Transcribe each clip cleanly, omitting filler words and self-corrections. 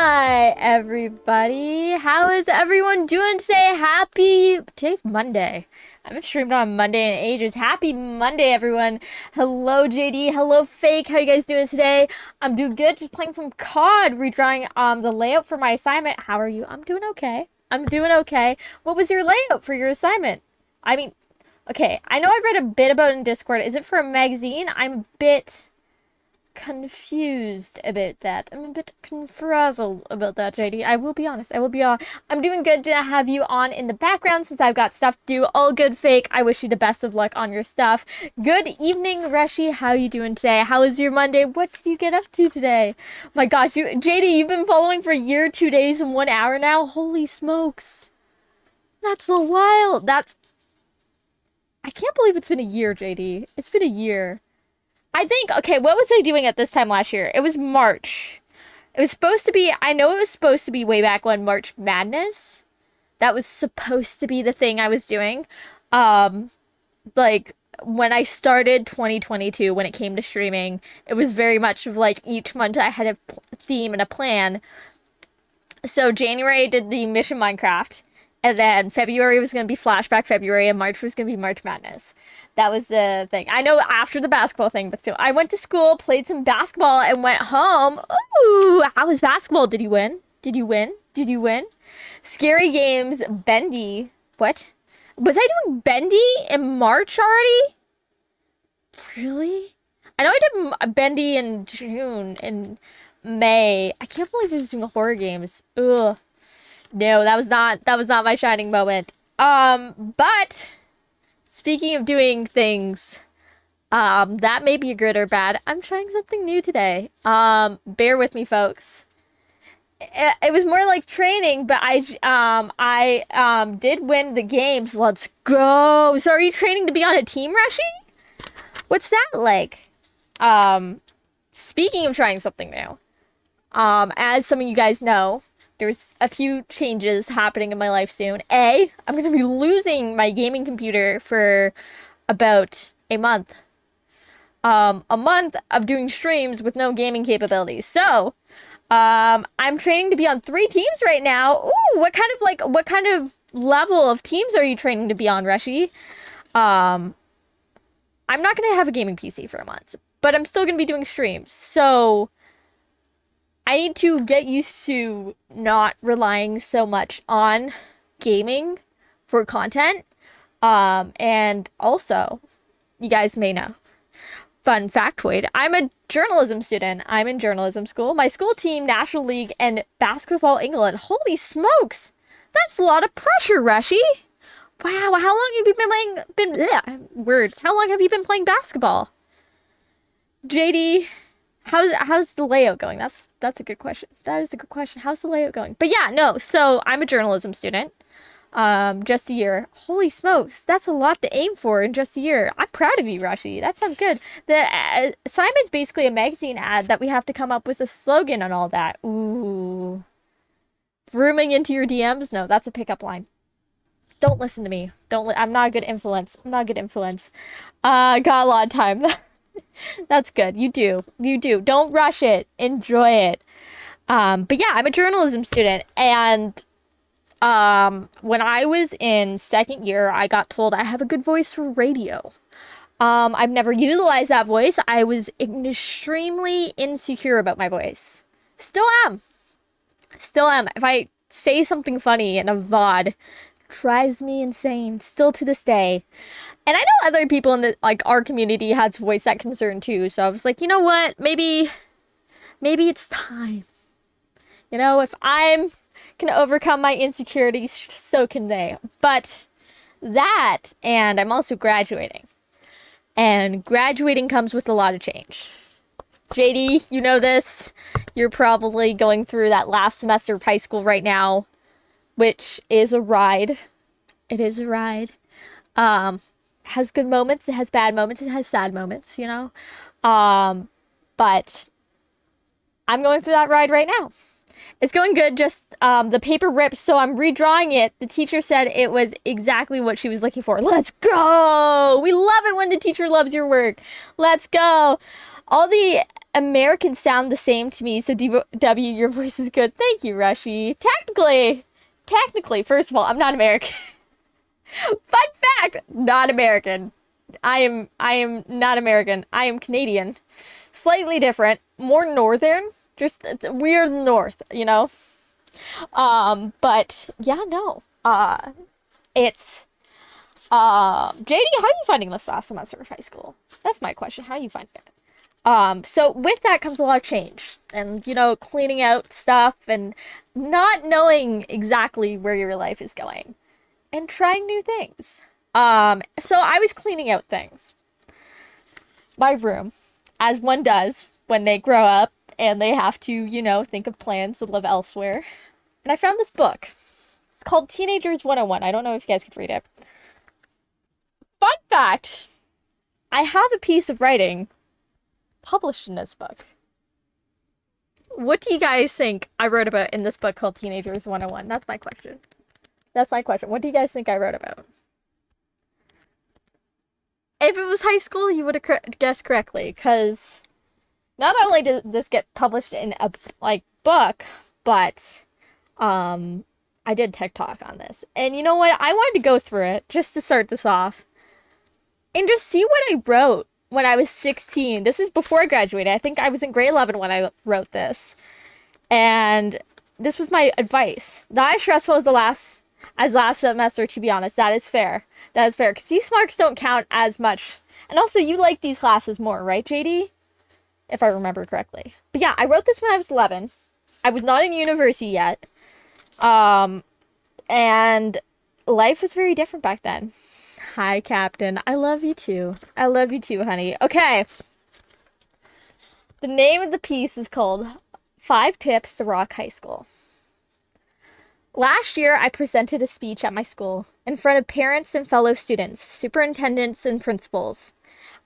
Hi, everybody. How is everyone doing today? Today's Monday. I haven't streamed on Monday in ages. Happy Monday, everyone. Hello, JD. Hello, Fake. How you guys doing today? I'm doing good. Just playing some COD, redrawing the layout for my assignment. How are you? I'm doing okay. I'm doing okay. What was your layout for your assignment? I mean, okay. I know I read a bit about it in Discord. Is it for a magazine? I'm a bit confused about that. I'm a bit confrazzled about that, JD. I will be honest. I'm doing good to have you on in the background since I've got stuff to do. All good, Fake. I wish you the best of luck on your stuff. Good evening, Reshi. How you doing today? How was your Monday? What did you get up to today? My gosh, JD, you've been following for a year, 2 days, and 1 hour now? Holy smokes. That's so wild. I can't believe it's been a year, JD. It's been a year. I think, okay, what was I doing at this time last year? It was March. It was supposed to be, I know it was supposed to be way back when, March Madness. That was supposed to be the thing I was doing. Like, when I started 2022, when it came to streaming, it was very much of like, each month I had a theme and a plan. So January I did the Mission Minecraft. And then February was going to be Flashback February, and March was going to be March Madness. That was the thing. I know after the basketball thing, but still. I went to school, played some basketball, and went home. Ooh, how was basketball? Did you win? Did you win? Did you win? Scary Games, Bendy. What? Was I doing Bendy in March already? Really? I know I did Bendy in June and May. I can't believe I was doing horror games. Ugh. No, that was not my shining moment. But speaking of doing things, that may be good or bad. I'm trying something new today. Bear with me, folks. It was more like training, but I did win the games. Let's go. So are you training to be on a team, Reshi? What's that like? Speaking of trying something new, as some of you guys know, there's a few changes happening in my life soon. I'm going to be losing my gaming computer for about a month. A month of doing streams with no gaming capabilities. So, I'm training to be on 3 teams right now. Ooh, what kind of level of teams are you training to be on, Reshi? I'm not going to have a gaming PC for a month, but I'm still going to be doing streams. So, I need to get used to not relying so much on gaming for content. And also, you guys may know, fun factoid, I'm a journalism student. I'm in journalism school. My school team, National League, and Basketball England. Holy smokes! That's a lot of pressure, Reshi. Wow, how long have you been playing, words. How long have you been playing basketball? JD, how's the layout going? That's a good question. That is a good question. How's the layout going? But yeah, no, so I'm a journalism student. Just a year. Holy smokes, that's a lot to aim for in just a year. I'm proud of you, Rashi. That sounds good. The assignment's basically a magazine ad that we have to come up with a slogan and all that. Ooh. Vrooming into your DMs? No, that's a pickup line. Don't listen to me. I'm not a good influence. Got a lot of time. That's good. You do. Don't rush it. Enjoy it. But yeah, I'm a journalism student, and when I was in second year, I got told I have a good voice for radio. I've never utilized that voice. I was extremely insecure about my voice. Still am. If I say something funny in a VOD, drives me insane still to this day. And I know other people in our community has voiced that concern too. So I was like, you know what? Maybe it's time. You know, if I'm can overcome my insecurities, so can they. But that, and I'm also graduating. And graduating comes with a lot of change. JD, you know this. You're probably going through that last semester of high school right now, which is a ride. It is a ride. Has good moments, it has bad moments, it has sad moments, you know? But I'm going through that ride right now. It's going good, just the paper ripped, so I'm redrawing it. The teacher said it was exactly what she was looking for. Let's go! We love it when the teacher loves your work. Let's go! All the Americans sound the same to me, so W, your voice is good. Thank you, Rushy. Technically, first of all, I'm not American. Fun fact, not American. I am not American. I am Canadian. Slightly different, more northern. Just we're the north, you know. But yeah, no. It's JD, how are you finding this last semester of high school? That's my question. How are you finding it? So with that comes a lot of change and, you know, cleaning out stuff and not knowing exactly where your life is going and trying new things. So I was cleaning out things. My room, as one does when they grow up and they have to, you know, think of plans to live elsewhere. And I found this book. It's called Teenagers 101. I don't know if you guys could read it. Fun fact, I have a piece of writing published in this book. What do you guys think I wrote about in this book called Teenagers 101? That's my question. That's my question. What do you guys think I wrote about? If it was high school, you would have guessed correctly, because not only did this get published in a book, but I did TikTok on this. And you know what? I wanted to go through it just to start this off and just see what I wrote when I was 16. This is before I graduated. I think I was in grade 11 when I wrote this. And this was my advice. Not as stressful as last semester, to be honest. That is fair. That is fair. Because these marks don't count as much. And also, you like these classes more, right, JD? If I remember correctly. But yeah, I wrote this when I was 11. I was not in university yet. And life was very different back then. Hi, Captain. I love you too. I love you too, honey. Okay. The name of the piece is called 5 Tips to Rock High School. Last year, I presented a speech at my school in front of parents and fellow students, superintendents, and principals.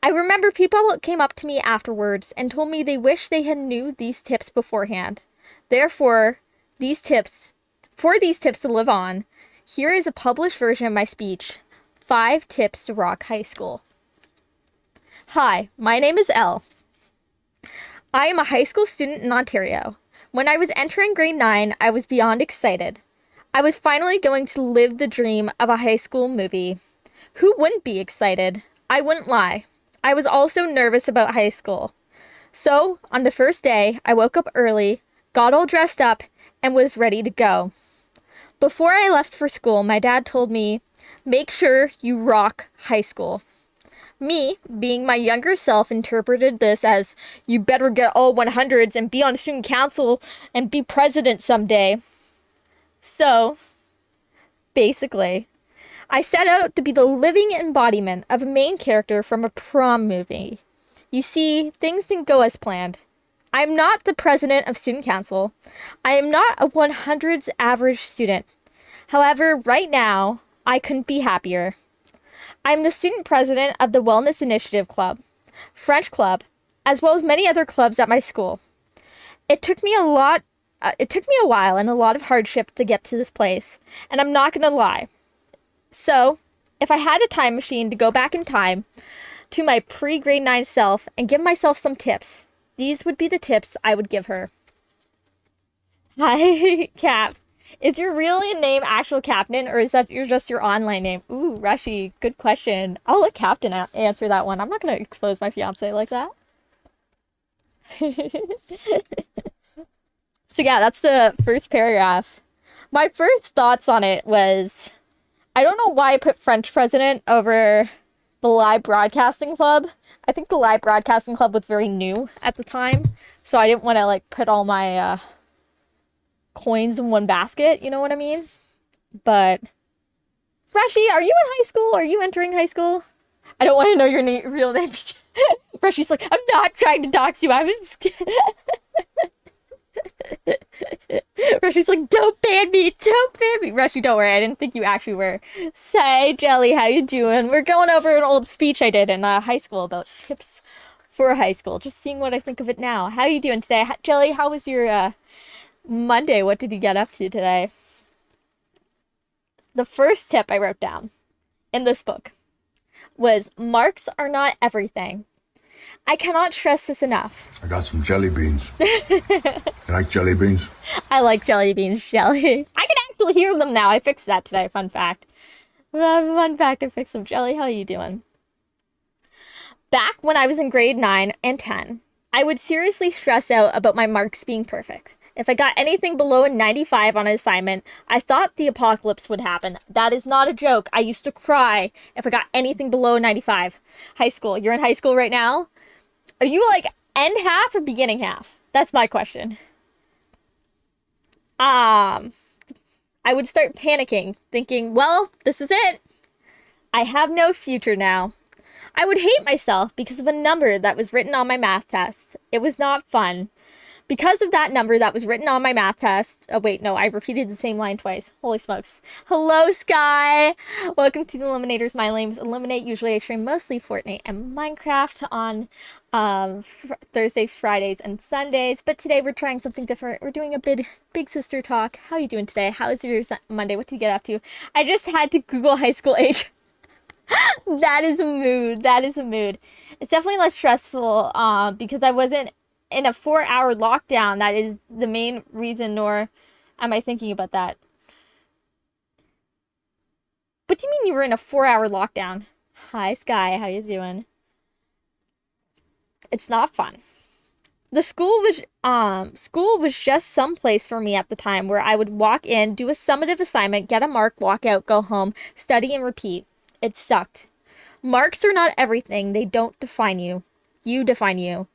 I remember people came up to me afterwards and told me they wish they had knew these tips beforehand. Therefore, for these tips to live on, here is a published version of my speech, 5 Tips to Rock High School. Hi, my name is Elle. I am a high school student in Ontario. When I was entering grade 9, I was beyond excited. I was finally going to live the dream of a high school movie. Who wouldn't be excited? I wouldn't lie. I was also nervous about high school. So, on the first day, I woke up early, got all dressed up, and was ready to go. Before I left for school, my dad told me, make sure you rock high school. Me, being my younger self, interpreted this as, you better get all 100s and be on student council and be president someday. So, basically, I set out to be the living embodiment of a main character from a prom movie. You see, things didn't go as planned. I'm not the president of student council. I am not a 100s average student. However, right now, I couldn't be happier. I'm the student president of the Wellness Initiative Club, French Club, as well as many other clubs at my school. It took me a while and a lot of hardship to get to this place, and I'm not gonna lie. So, if I had a time machine to go back in time to my pre-grade 9 self and give myself some tips, these would be the tips I would give her. Hi, Cap. Is your real name actual Captain, or is that just your online name? Ooh, Rushy, good question. I'll let Captain answer that one. I'm not going to expose my fiance like that. So yeah, that's the first paragraph. My first thoughts on it was, I don't know why I put French president over the Live Broadcasting Club. I think the Live Broadcasting Club was very new at the time, so I didn't want to put all my coins in one basket, you know what I mean? But Rushy, are you in high school? Are you entering high school? I don't want to know your real name. Rushy's like, I'm not trying to dox you. I'm just Rushy's like, don't ban me, don't ban me. Rushy, don't worry, I didn't think you actually were. Say, Jelly, how you doing? We're going over an old speech I did in high school about tips for high school. Just seeing what I think of it now. How you doing today? Jelly, how was your Monday? What did you get up to today? The first tip I wrote down in this book was, marks are not everything. I cannot stress this enough. I got some jelly beans. You like jelly beans? I like jelly beans, jelly. I can actually hear them now. I fixed that today, fun fact. Fun fact, I fixed some jelly. How you doing? Back when I was in grade 9 and 10, I would seriously stress out about my marks being perfect. If I got anything below a 95 on an assignment, I thought the apocalypse would happen. That is not a joke. I used to cry if I got anything below a 95. High school. You're in high school right now? Are you like end half or beginning half? That's my question. I would start panicking, thinking, well, this is it. I have no future now. I would hate myself because of a number that was written on my math test. It was not fun. Because of that number that was written on my math test. Oh, wait, no, I repeated the same line twice. Holy smokes. Hello, Sky. Welcome to the Eliminators. My name's Eliminate. Usually I stream mostly Fortnite and Minecraft on Thursdays, Fridays, and Sundays. But today we're trying something different. We're doing a big sister talk. How are you doing today? How is your Monday? What did you get up to? I just had to Google high school age. That is a mood. That is a mood. It's definitely less stressful because I wasn't in a 4-hour lockdown. That is the main reason, nor am I thinking about that. What do you mean you were in a 4-hour lockdown? Hi, Sky. How you doing? It's not fun. The school was just some place for me at the time where I would walk in, do a summative assignment, get a mark, walk out, go home, study, and repeat. It sucked. Marks are not everything. They don't define you. You define you.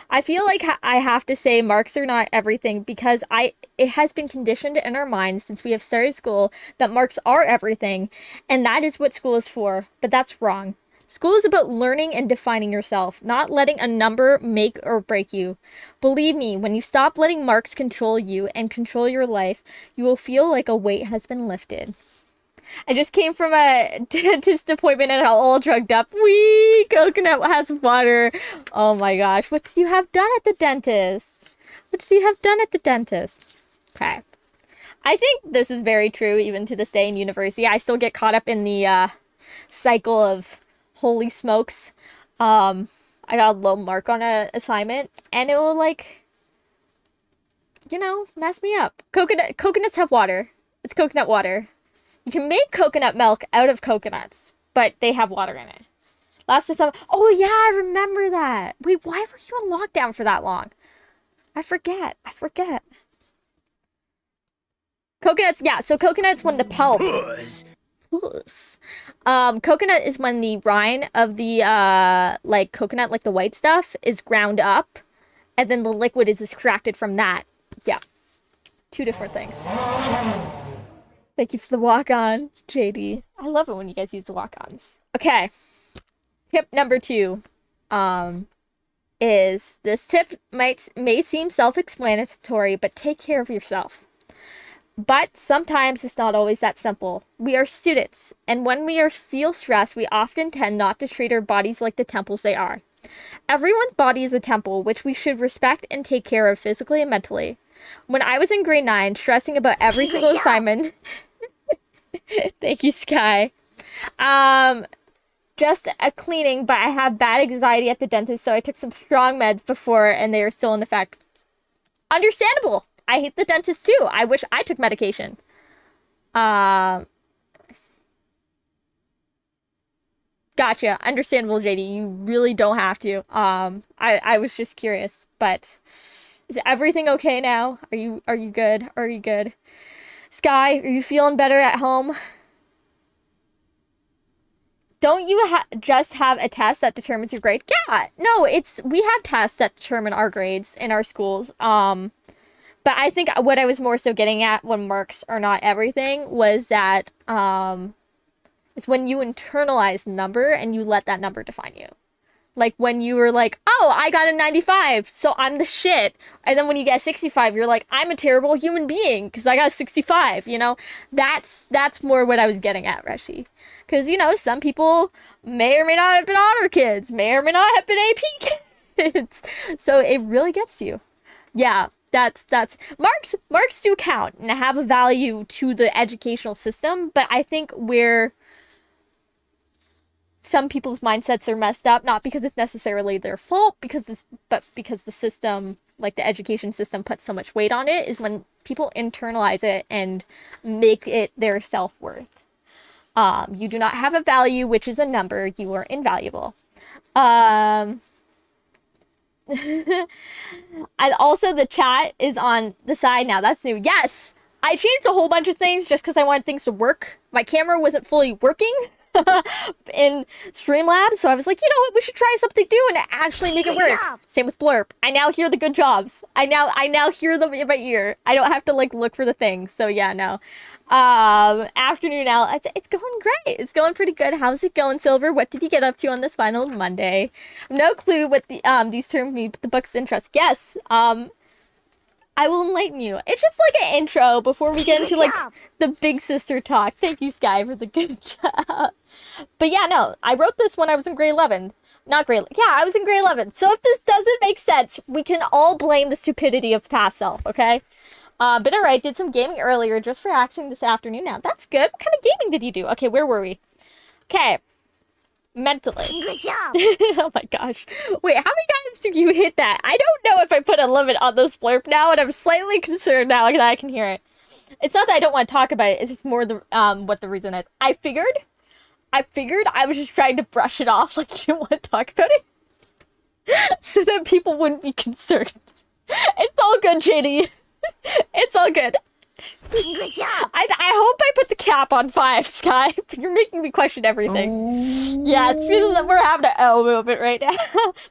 I feel like I have to say marks are not everything because it has been conditioned in our minds since we have started school that marks are everything, and that is what school is for. But that's wrong. School is about learning and defining yourself, not letting a number make or break you. Believe me, when you stop letting marks control you and control your life, you will feel like a weight has been lifted. I just came from a dentist appointment and I'm all drugged up. Wee! Coconut has water. Oh my gosh. What did you have done at the dentist? What did you have done at the dentist? Okay. I think this is very true even to this day in university. I still get caught up in the cycle of holy smokes. I got a low mark on an assignment and it will mess me up. Coconuts have water. It's coconut water. You can make coconut milk out of coconuts, but they have water in it. Last time, oh yeah, I remember that. Wait, why were you in lockdown for that long? I forget. Coconuts, yeah, so coconuts when the pulp. Coconut is when the rind of the, coconut, like the white stuff, is ground up, and then the liquid is extracted from that. Yeah, 2 different things. Thank you for the walk-on, JD. I love it when you guys use the walk-ons. Okay. Tip number 2 is this tip may seem self-explanatory, but take care of yourself. But sometimes it's not always that simple. We are students, and when we feel stressed, we often tend not to treat our bodies like the temples they are. Everyone's body is a temple, which we should respect and take care of physically and mentally. When I was in grade 9, stressing about every single assignment... Thank you, Sky. Just a cleaning, but I have bad anxiety at the dentist, so I took some strong meds before, and they are still in effect. Understandable. I hate the dentist too. I wish I took medication. Gotcha. Understandable, JD. You really don't have to. I was just curious, but is everything okay now? Are you good? Are you good? Sky, are you feeling better at home? Don't you just have a test that determines your grade? Yeah, no, we have tests that determine our grades in our schools. But I think what I was more so getting at when marks are not everything was that it's when you internalize the number and you let that number define you. Like when you were like, oh, I got a 95, so I'm the shit. And then when you get 65, you're like, I'm a terrible human being because I got a 65, That's more what I was getting at, Reshi. Because, some people may or may not have been honor kids, may or may not have been AP kids. So it really gets you. Yeah, that's marks do count and have a value to the educational system, but I think we're some people's mindsets are messed up, not because it's necessarily their fault, but because the system, like the education system, puts so much weight on it, is when people internalize it and make it their self-worth. You do not have a value, which is a number. You are invaluable. And also the chat is on the side now. That's new. Yes, I changed a whole bunch of things just because I wanted things to work. My camera wasn't fully working in Streamlabs, so I was like, you know what, we should try something new and actually make it work. Same with Blurp. I now hear the good jobs. I now hear them in my ear. I don't have to like look for the things. So yeah, no. Afternoon now. It's going great. It's going pretty good. How's it going, Silver? What did you get up to on this final Monday? No clue what these terms mean, but the book's interest. Yes. I will enlighten you. It's just like an intro before we get into like the big sister talk. Thank you, Sky, for the good job. But yeah, no, I wrote this when I was in grade 11. Not grade, yeah, I was in grade 11. So if this doesn't make sense, we can all blame the stupidity of past self, okay? But alright, did some gaming earlier, just relaxing this afternoon now. That's good. What kind of gaming did you do? Okay, where were we? Okay. Mentally. Good job. Oh my gosh. Wait, how many times did you hit that? I don't know if I put a limit on this blurb now, and I'm slightly concerned now that I can hear it. It's not that I don't want to talk about it, it's just more the what the reason is. I figured I was just trying to brush it off like you didn't want to talk about it. So that people wouldn't be concerned. It's all good, JD. It's all good. Good job. I hope I put the cap on 5, Sky. You're making me question everything. Oh. Yeah, it's because we're having an L moment right now.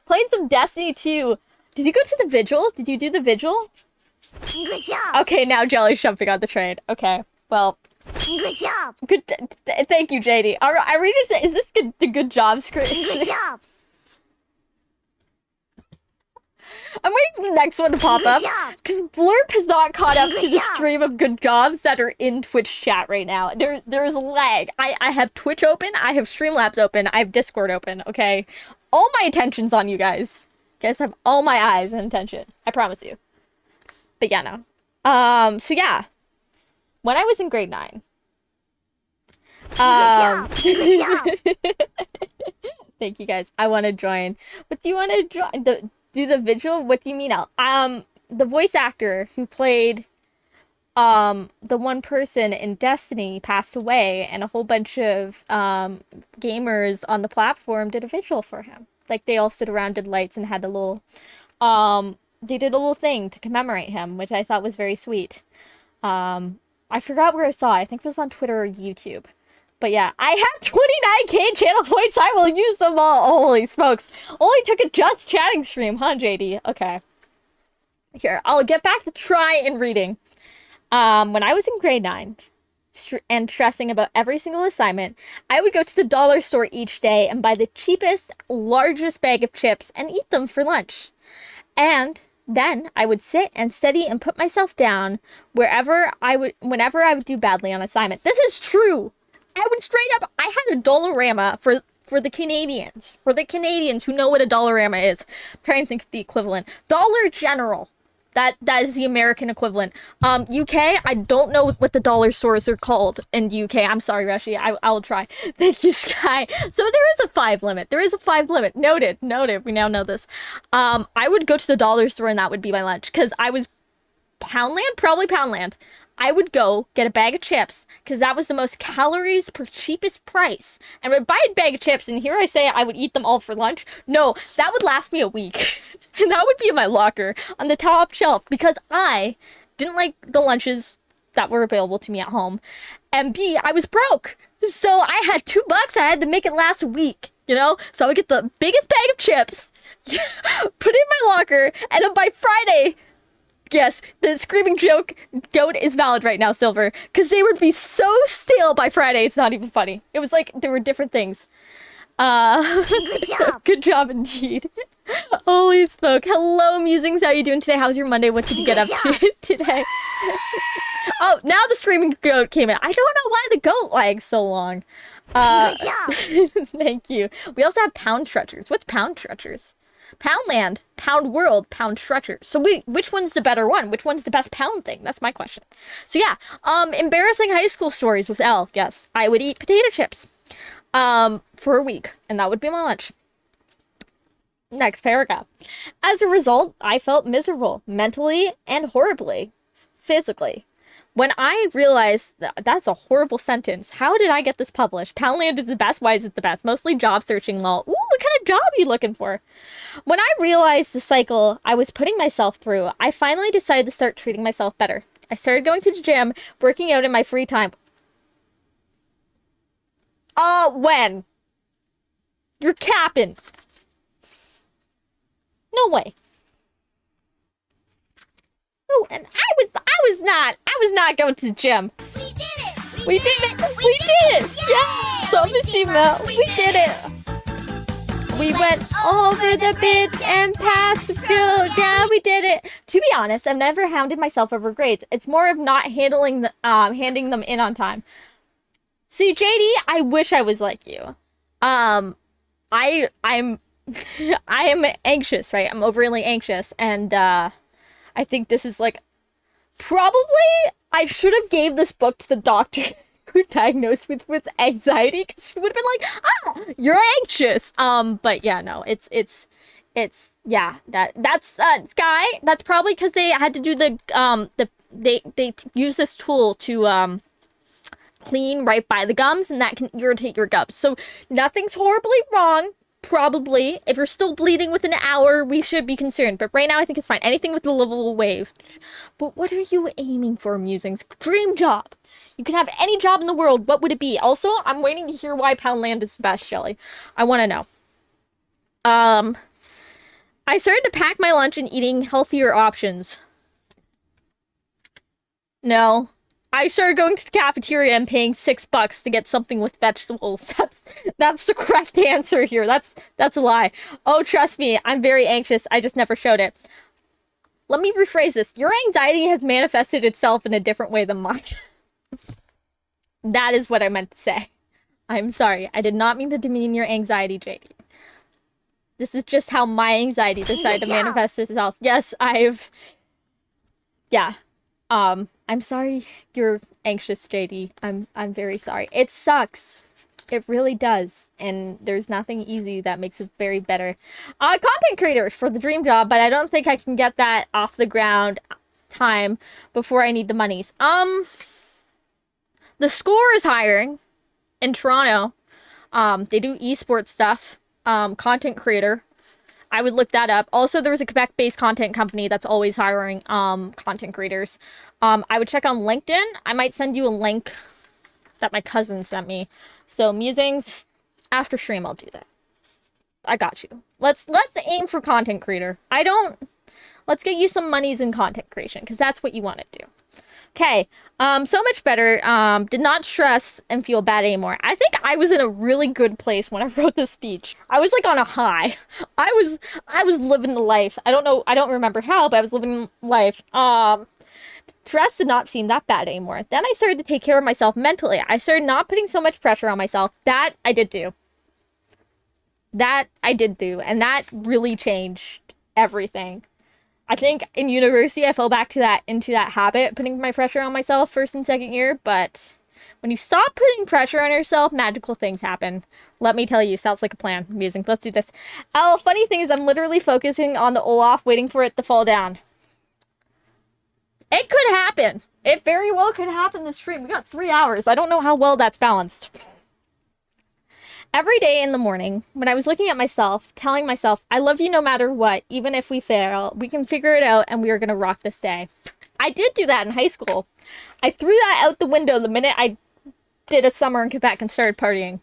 Playing some Destiny 2. Did you go to the vigil? Did you do the vigil? Good job. Okay, now Jelly's jumping on the train. Okay, well, Good job. good. Thank you, JD. I read it. Is this the good job script? Good job. I'm waiting for the next one to pop Good up job. because Blurp has not caught up to Good the job. stream of good jobs that are in Twitch chat right now. There's lag. I have Twitch open. I have Streamlabs open. I have Discord open. Okay, all my attention's on you guys. You guys have all my eyes and attention. I promise you. But yeah, no. So yeah, when I was in grade 9. Good job. Good job. Thank you guys. I want to join. What do you want to join? Do the vigil? What do you mean, Al? The voice actor who played the one person in Destiny passed away, and a whole bunch of gamers on the platform did a vigil for him. Like they all stood around, did lights, and had a little they did a little thing to commemorate him, which I thought was very sweet. I forgot where I saw it. I think it was on Twitter or YouTube. But yeah, I have 29k channel points. I will use them all. Holy smokes. Only took a just chatting stream, huh, JD? Okay. Here, I'll get back to trying and reading. When I was in grade 9 and stressing about every single assignment, I would go to the dollar store each day and buy the cheapest, largest bag of chips and eat them for lunch. And then I would sit and study and put myself down whenever I would do badly on assignment. This is true. I would straight up, I had a Dollarama for the Canadians. For the Canadians who know what a Dollarama is. I'm trying to think of the equivalent. Dollar General. That is the American equivalent. UK, I don't know what the dollar stores are called in the UK. I'm sorry, Rashi. I'll try. Thank you, Sky. So there is a 5 limit. There is a 5 limit. Noted. We now know this. I would go to the dollar store and that would be my lunch. Because I was Poundland? Probably Poundland. I would go get a bag of chips because that was the most calories per cheapest price. And I would buy a bag of chips, and here I say I would eat them all for lunch. No, that would last me a week. And that would be in my locker on the top shelf because I didn't like the lunches that were available to me at home. And B, I was broke. So I had $2. I had to make it last a week, you know? So I would get the biggest bag of chips, put it in my locker, and then by Friday... Yes, the screaming goat is valid right now, Silver. Because they would be so stale by Friday, it's not even funny. It was like, there were different things. Good job. Good job indeed. Holy smoke. Hello, Musings. How are you doing today? How's your Monday? What did you get up to today? Oh, now the screaming goat came in. I don't know why the goat lags so long. Good job. Thank you. We also have pound stretchers. What's pound stretchers? Poundland, Pound World, Pound Stretcher. So which one's the better one? Which one's the best pound thing? That's my question. So yeah, embarrassing high school stories with L. Yes, I would eat potato chips. for a week, and that would be my lunch. Next paragraph. As a result, I felt miserable, mentally and horribly, physically. When I realized that's a horrible sentence, how did I get this published? Poundland is the best, why is it the best? Mostly job searching, lol. Ooh, what kind of job are you looking for? When I realized the cycle I was putting myself through, I finally decided to start treating myself better. I started going to the gym, working out in my free time. When? You're capping. No way. No, and I was not going to the gym. We did it. Yeah. So Miss Ema, we did it. We went over the bid and passed the bill. Yeah, we did it. To be honest, I've never hounded myself over grades. It's more of not handing them in on time. See, JD, I wish I was like you. I'm I am anxious, right? I'm overly anxious, and I think this is like probably I should have gave this book to the doctor who diagnosed with anxiety, because she would have been like, you're anxious. But yeah, no, it's yeah, that's Sky. That's probably because they had to do they use this tool to clean right by the gums, and that can irritate your gums. So nothing's horribly wrong. Probably, if you're still bleeding within an hour, we should be concerned. But right now, I think it's fine. Anything with the level wave. But what are you aiming for, Musings? Dream job. You can have any job in the world. What would it be? Also, I'm waiting to hear why Poundland is the best, Shelly. I want to know. I started to pack my lunch and eating healthier options. No. I started going to the cafeteria and paying $6 to get something with vegetables. That's the correct answer here. That's a lie. Oh, trust me, I'm very anxious. I just never showed it. Let me rephrase this. Your anxiety has manifested itself in a different way than mine. That is what I meant to say. I'm sorry. I did not mean to demean your anxiety, JD. This is just how my anxiety decided to manifest itself. Yes, yeah. I'm sorry you're anxious, JD. I'm very sorry. It sucks. It really does. And there's nothing easy that makes it very better. Content creators for the dream job, but I don't think I can get that off the ground time before I need the monies. The Score is hiring in Toronto. They do esports stuff. Content creator. I would look that up. Also, there was a Quebec-based content company that's always hiring content creators. I would check on LinkedIn. I might send you a link that my cousin sent me. So, Musings, after stream, I'll do that. I got you. Let's aim for content creator. Let's get you some monies in content creation, because that's what you want to do. Okay, so much better. Did not stress and feel bad anymore. I think I was in a really good place when I wrote this speech. I was like on a high. I was living the life. I don't remember how, but I was living life. Stress did not seem that bad anymore. Then I started to take care of myself mentally. I started not putting so much pressure on myself. That I did do. And that really changed everything. I think in university, I fell back into that habit, putting my pressure on myself first and second year. But when you stop putting pressure on yourself, magical things happen. Let me tell you, sounds like a plan. Amusing. Let's do this. Oh, funny thing is, I'm literally focusing on the Olaf, waiting for it to fall down. It could happen. It very well could happen this stream. We got 3 hours. I don't know how well that's balanced. Every day in the morning, when I was looking at myself, telling myself, I love you no matter what, even if we fail, we can figure it out and we are going to rock this day. I did do that in high school. I threw that out the window the minute I did a summer in Quebec and started partying.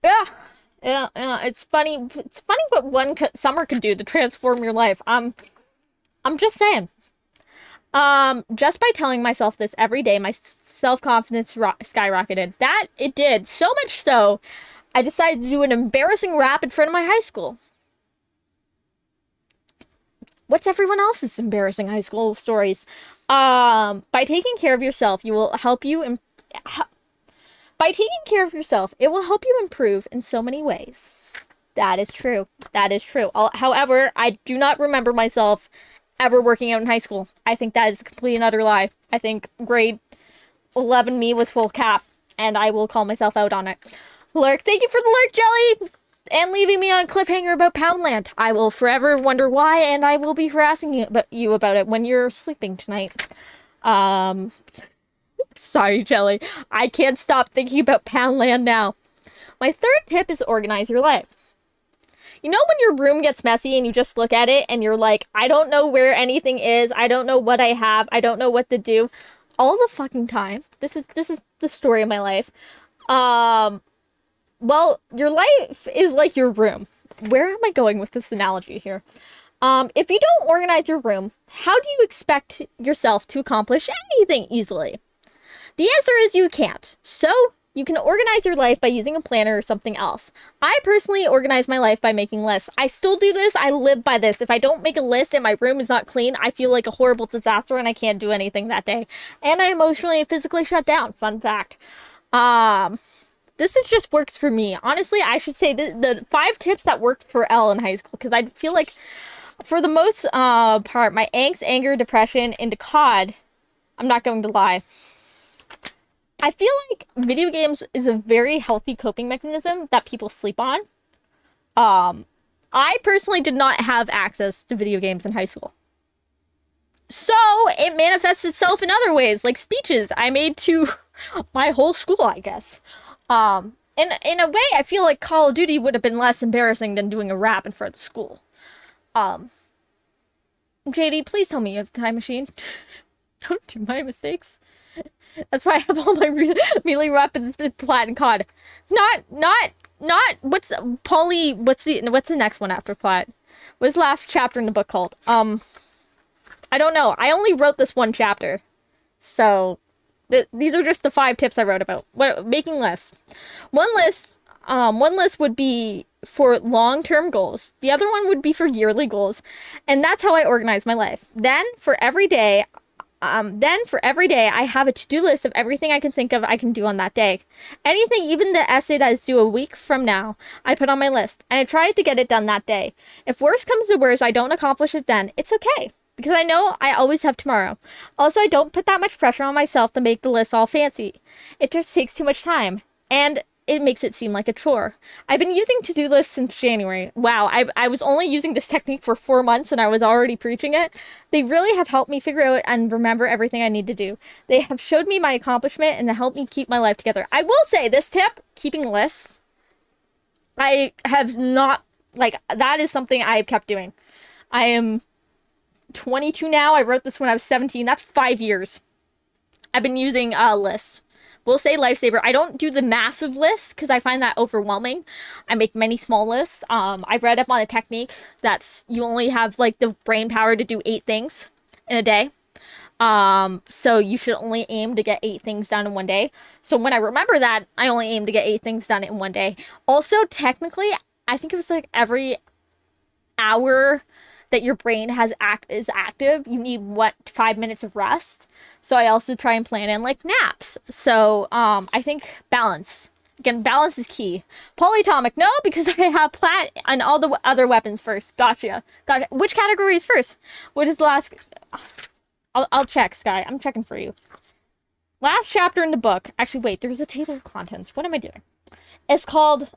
Yeah, it's funny. It's funny what one summer can do to transform your life. I'm just saying. Just by telling myself this every day, my self-confidence skyrocketed. That it did. So much so, I decided to do an embarrassing rap in front of my high school. What's everyone else's embarrassing high school stories? By taking care of yourself, it will help you improve in so many ways. That is true. However, I do not remember myself ever working out in high school. I think that is a complete and utter lie. I think grade 11 me was full cap. and I will call myself out on it. Lurk, thank you for the lurk, Jelly! And leaving me on a cliffhanger about Poundland. I will forever wonder why, and I will be harassing you about it when you're sleeping tonight. Sorry, Jelly. I can't stop thinking about Poundland now. My third tip is organize your life. You know when your room gets messy and you just look at it and you're like, I don't know where anything is. I don't know what I have. I don't know what to do. All the fucking time. This is the story of my life. Well, your life is like your room. Where am I going with this analogy here? If you don't organize your room, how do you expect yourself to accomplish anything easily? The answer is you can't. So, you can organize your life by using a planner or something else. I personally organize my life by making lists. I still do this. I live by this. If I don't make a list and my room is not clean, I feel like a horrible disaster and I can't do anything that day. And I emotionally and physically shut down. Fun fact. This is just works for me. Honestly, I should say the 5 tips that worked for Elle in high school, because I feel like for the most part, my angst, anger, depression into COD, I'm not going to lie, I feel like video games is a very healthy coping mechanism that people sleep on. I personally did not have access to video games in high school. So it manifests itself in other ways, like speeches I made to my whole school, I guess. In a way, I feel like Call of Duty would have been less embarrassing than doing a rap in front of the school. JD, please tell me you have a time machine. Don't do my mistakes. That's why I have all my melee weapons with plat and COD. Not, what's Polly, what's the next one after plat? What's the last chapter in the book called? I don't know. I only wrote this one chapter. So, these are just the 5 tips I wrote about. Making lists. One list would be for long-term goals. The other one would be for yearly goals. And that's how I organize my life. Then for every day, I have a to-do list of everything I can think of I can do on that day. Anything, even the essay that is due a week from now, I put on my list. And I try to get it done that day. If worst comes to worst, I don't accomplish it then, it's okay. Because I know I always have tomorrow. Also, I don't put that much pressure on myself to make the list all fancy. It just takes too much time. And it makes it seem like a chore. I've been using to-do lists since January. Wow, I was only using this technique for 4 months and I was already preaching it. They really have helped me figure out and remember everything I need to do. They have showed me my accomplishment and they helped me keep my life together. I will say this tip, keeping lists, I have not, that is something I've kept doing. I am 22 now. I wrote this when I was 17. That's 5 years. I've been using lists. We'll say lifesaver. I don't do the massive lists because I find that overwhelming. I make many small lists. I've read up on a technique that's you only have the brain power to do 8 things in a day. So you should only aim to get 8 things done in one day. So when I remember that, I only aim to get 8 things done in one day. Also, technically, I think it was every hour that your brain is active, you need 5 minutes of rest. So I also try and plan in naps. So I think balance. Again, balance is key. Polyatomic, no, because I have plat and all the other weapons first. Gotcha. Which category is first? What is the last? I'll check, Sky. I'm checking for you. Last chapter in the book. Actually, wait. There's a table of contents. What am I doing? It's called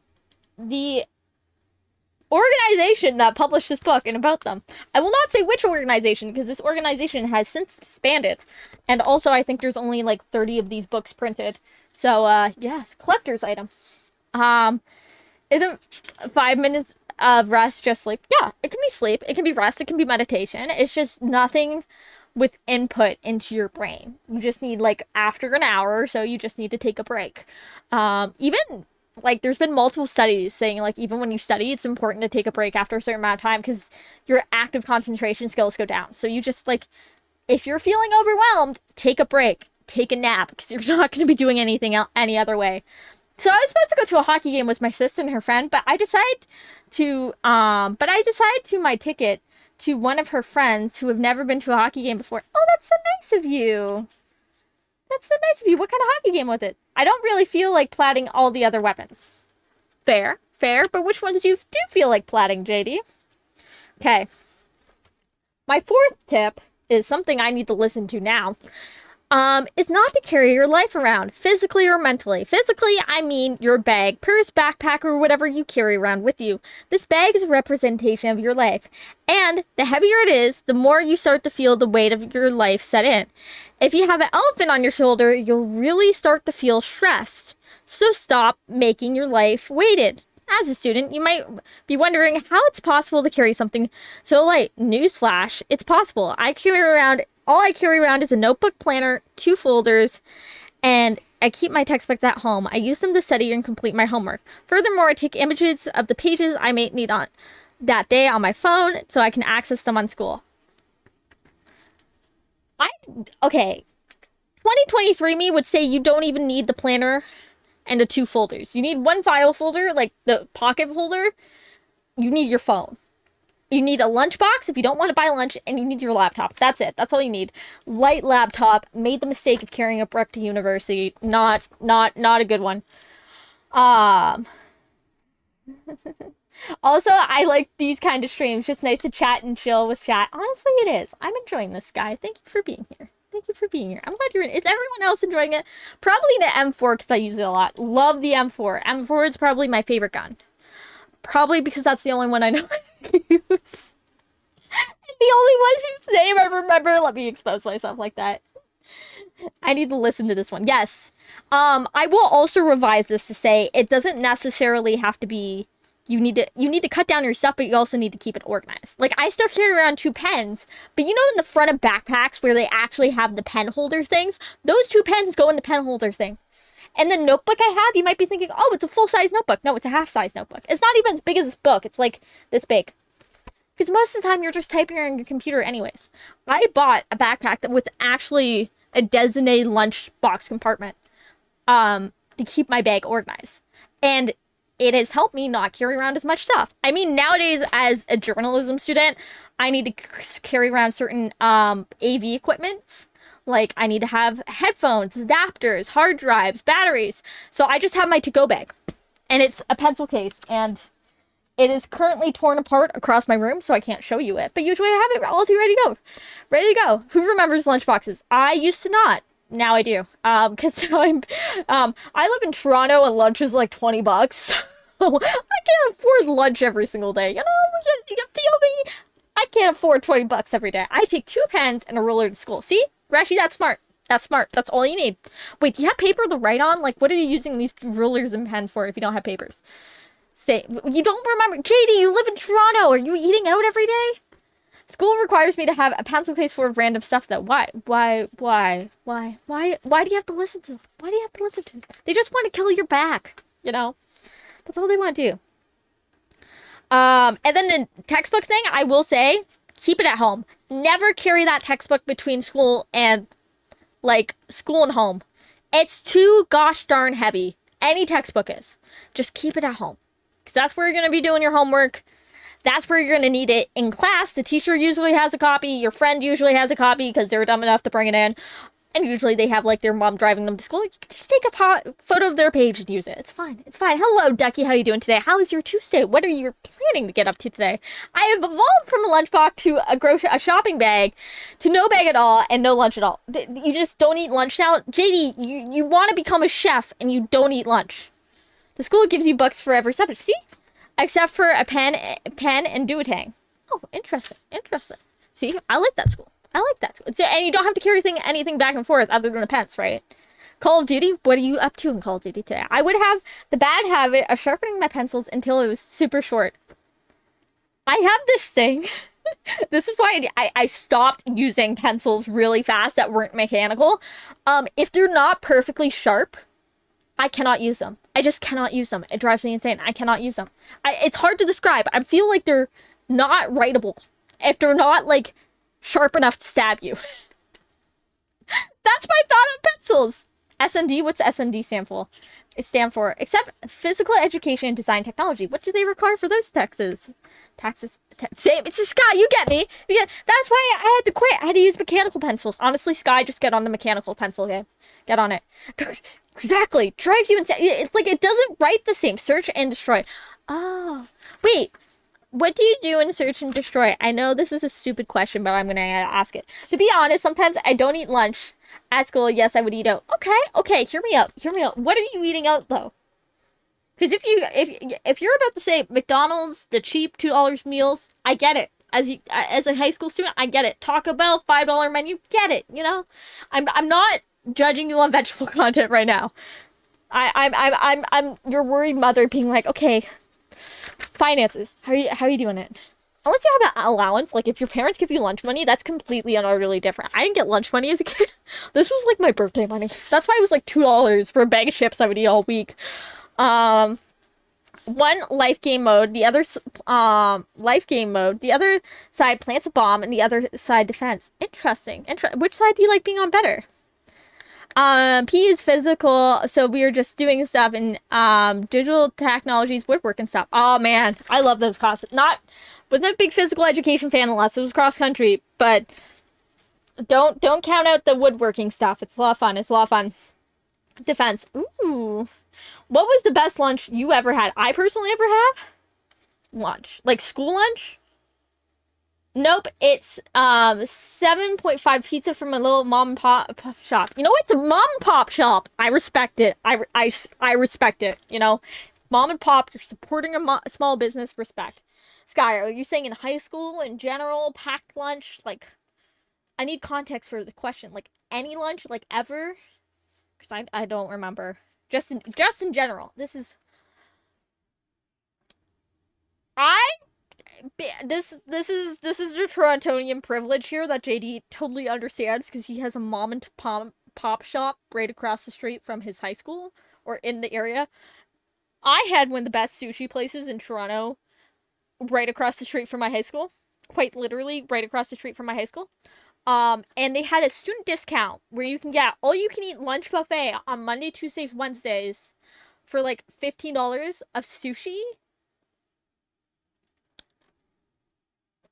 the organization that published this book and about them. I will not say which organization because this organization has since disbanded. And also I think there's only 30 of these books printed. So yeah, collector's item. Isn't 5 minutes of rest just sleep? Yeah, it can be sleep, it can be rest, it can be meditation. It's just nothing with input into your brain. You just need after an hour or so, you just need to take a break. Even there's been multiple studies saying even when you study, it's important to take a break after a certain amount of time because your active concentration skills go down. So you just if you're feeling overwhelmed, take a break, take a nap because you're not going to be doing anything any other way. So I was supposed to go to a hockey game with my sister and her friend, but I decided to my ticket to one of her friends who have never been to a hockey game before. Oh, that's so nice of you. That's so nice of you. What kind of hockey game was it? I don't really feel like platting all the other weapons. Fair. But which ones do you feel like platting, JD? Okay. My 4th tip is something I need to listen to now. is not to carry your life around, physically or mentally. Physically, I mean your bag, purse, backpack, or whatever you carry around with you. This bag is a representation of your life. And the heavier it is, the more you start to feel the weight of your life set in. If you have an elephant on your shoulder, you'll really start to feel stressed. So stop making your life weighted. As a student, you might be wondering how it's possible to carry something so light. Newsflash, it's possible. All I carry around is a notebook, planner, 2 folders, and I keep my textbooks at home. I use them to study and complete my homework. Furthermore, I take images of the pages I may need on that day on my phone so I can access them on school. Okay, 2023 me would say you don't even need the planner and the 2 folders. You need 1 file folder, like the pocket folder. You need your phone. You need a lunchbox if you don't want to buy lunch, and you need your laptop. That's it. That's all you need. Light laptop. Made the mistake of carrying a brick to university. Not a good one. Also, I like these kind of streams. Just nice to chat and chill with chat. Honestly, it is. I'm enjoying this, guy. Thank you for being here. Thank you for being here. I'm glad you're in. Is everyone else enjoying it? Probably the M4 because I use it a lot. Love the M4. M4 is probably my favorite gun. Probably because that's the only one I know how to use. The only one whose name I remember. Let me expose myself like that. I need to listen to this one. Yes. I will also revise this to say it doesn't necessarily have to be you need to cut down your stuff, but you also need to keep it organized. Like, I still carry around 2 pens, but you know in the front of backpacks where they actually have the pen holder things, those 2 pens go in the pen holder thing. And the notebook I have, you might be thinking, oh, it's a full-size notebook. No, it's a half-size notebook. It's not even as big as this book. It's like this big. Because most of the time, you're just typing on your computer anyways. I bought a backpack with actually a designated lunch box compartment to keep my bag organized. And it has helped me not carry around as much stuff. I mean, nowadays, as a journalism student, I need to carry around certain AV equipment. Like, I need to have headphones, adapters, hard drives, batteries. So I just have my to-go bag. And it's a pencil case. And it is currently torn apart across my room, so I can't show you it. But usually I have it all ready to go. Ready to go. Who remembers lunchboxes? I used to not. Now I do. Because I live in Toronto and lunch is like $20. I can't afford lunch every single day. You know, you feel me? I can't afford $20 every day. I take 2 pens and a ruler to school. See? Rashi, that's smart. That's smart. That's all you need. Wait, do you have paper to write on? Like, what are you using these rulers and pens for if you don't have papers? Say, you don't remember. JD, you live in Toronto. Are you eating out every day? School requires me to have a pencil case full of random stuff, though. Why do you have to listen to them? Why do you have to listen to them? They just want to kill your back, you know? That's all they want to do. And then the textbook thing, I will say, keep it at home. Never carry that textbook between school and home. It's too gosh darn heavy. Any textbook is. Just keep it at home. Because that's where you're going to be doing your homework. That's where you're going to need it in class. The teacher usually has a copy. Your friend usually has a copy because they're dumb enough to bring it in. And usually they have, like, their mom driving them to school. You can just take a photo of their page and use it. It's fine. It's fine. Hello, Ducky. How are you doing today? How is your Tuesday? What are you planning to get up to today? I have evolved from a lunchbox to a shopping bag to no bag at all and no lunch at all. You just don't eat lunch now? JD, you want to become a chef and you don't eat lunch. The school gives you books for every subject. See? Except for a pen and duotang. Oh, interesting. See? I like that school. And you don't have to carry anything back and forth other than the pens, right? Call of Duty? What are you up to in Call of Duty today? I would have the bad habit of sharpening my pencils until it was super short. I have this thing. This is why I stopped using pencils really fast that weren't mechanical. If they're not perfectly sharp, I cannot use them. I just cannot use them. It drives me insane. I cannot use them. It's hard to describe. I feel like they're not writable. If they're not, like, sharp enough to stab you. That's my thought on pencils. SND, what's SND stand for? It stand for except physical education and design technology. What do they require for those taxes? Same. It's a Sky. You get me. That's why I had to quit. I had to use mechanical pencils. Honestly, Sky, just get on the mechanical pencil game. Get on it. Exactly. Drives you insane. It's like it doesn't write the same. Search and destroy. Oh, wait. What do you do in Search and Destroy? I know this is a stupid question, but I'm gonna ask it. To be honest, sometimes I don't eat lunch at school. Yes, I would eat out. Okay, okay, hear me out. Hear me out. What are you eating out though? Because if you're about to say McDonald's, the cheap $2 meals, I get it. As a high school student, I get it. Taco Bell, $5 menu, get it. You know, I'm not judging you on vegetable content right now. I'm your worried mother being like, okay, finances. How are you doing it? Unless you have an allowance, like if your parents give you lunch money, that's completely and utterly different. I didn't get lunch money as a kid. This was like my birthday money. That's why it was like $2 for a bag of chips I would eat all week. Um, One life game mode, the other life game mode, the other side plants a bomb, and the other side defense. Interesting. Which side do you like being on better? P is physical, so we were just doing stuff in digital technologies, woodwork and stuff. Oh man, I love those classes. Wasn't a big physical education fan unless it was cross country, but don't count out the woodworking stuff. It's a lot of fun. It's a lot of fun. Defense. Ooh. What was the best lunch you ever had? I personally ever have lunch. Like school lunch? Nope, it's 7.5 pizza from a little mom and pop shop. You know, it's a mom and pop shop. I respect it. I respect it, you know. Mom and pop, you're supporting a small business, respect. Sky, are you saying in high school in general, packed lunch? Like, I need context for the question. Like, any lunch, like, ever? Because I don't remember. Just in general. I this is the Torontonian privilege here that JD totally understands because he has a mom and pop shop right across the street from his high school or in the area. I had one of the best sushi places in Toronto right across the street from my high school. Quite literally right across the street from my high school. And they had a student discount where you can get all you can eat lunch buffet on Monday, Tuesdays, Wednesdays for like $15 of sushi.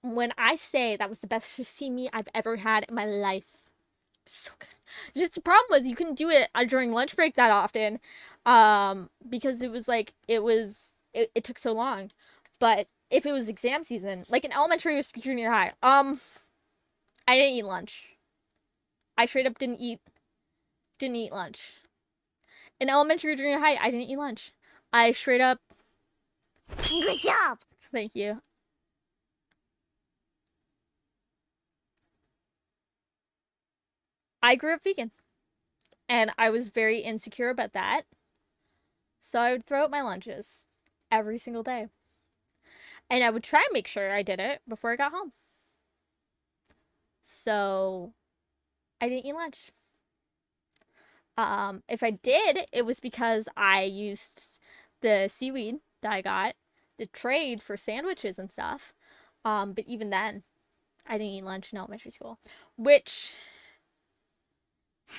When I say that was the best sashimi I've ever had in my life. So good. Just the problem was you couldn't do it during lunch break that often. Because it was like it took so long. But if it was exam season, like in elementary or junior high, I didn't eat lunch. I straight up didn't eat lunch. In elementary or junior high, I didn't eat lunch. I straight up Good job. thank you. I grew up vegan. And I was very insecure about that. So I would throw out my lunches every single day. And I would try and make sure I did it before I got home. So I didn't eat lunch. If I did, it was because I used the seaweed that I got to trade for sandwiches and stuff. But even then, I didn't eat lunch in elementary school, which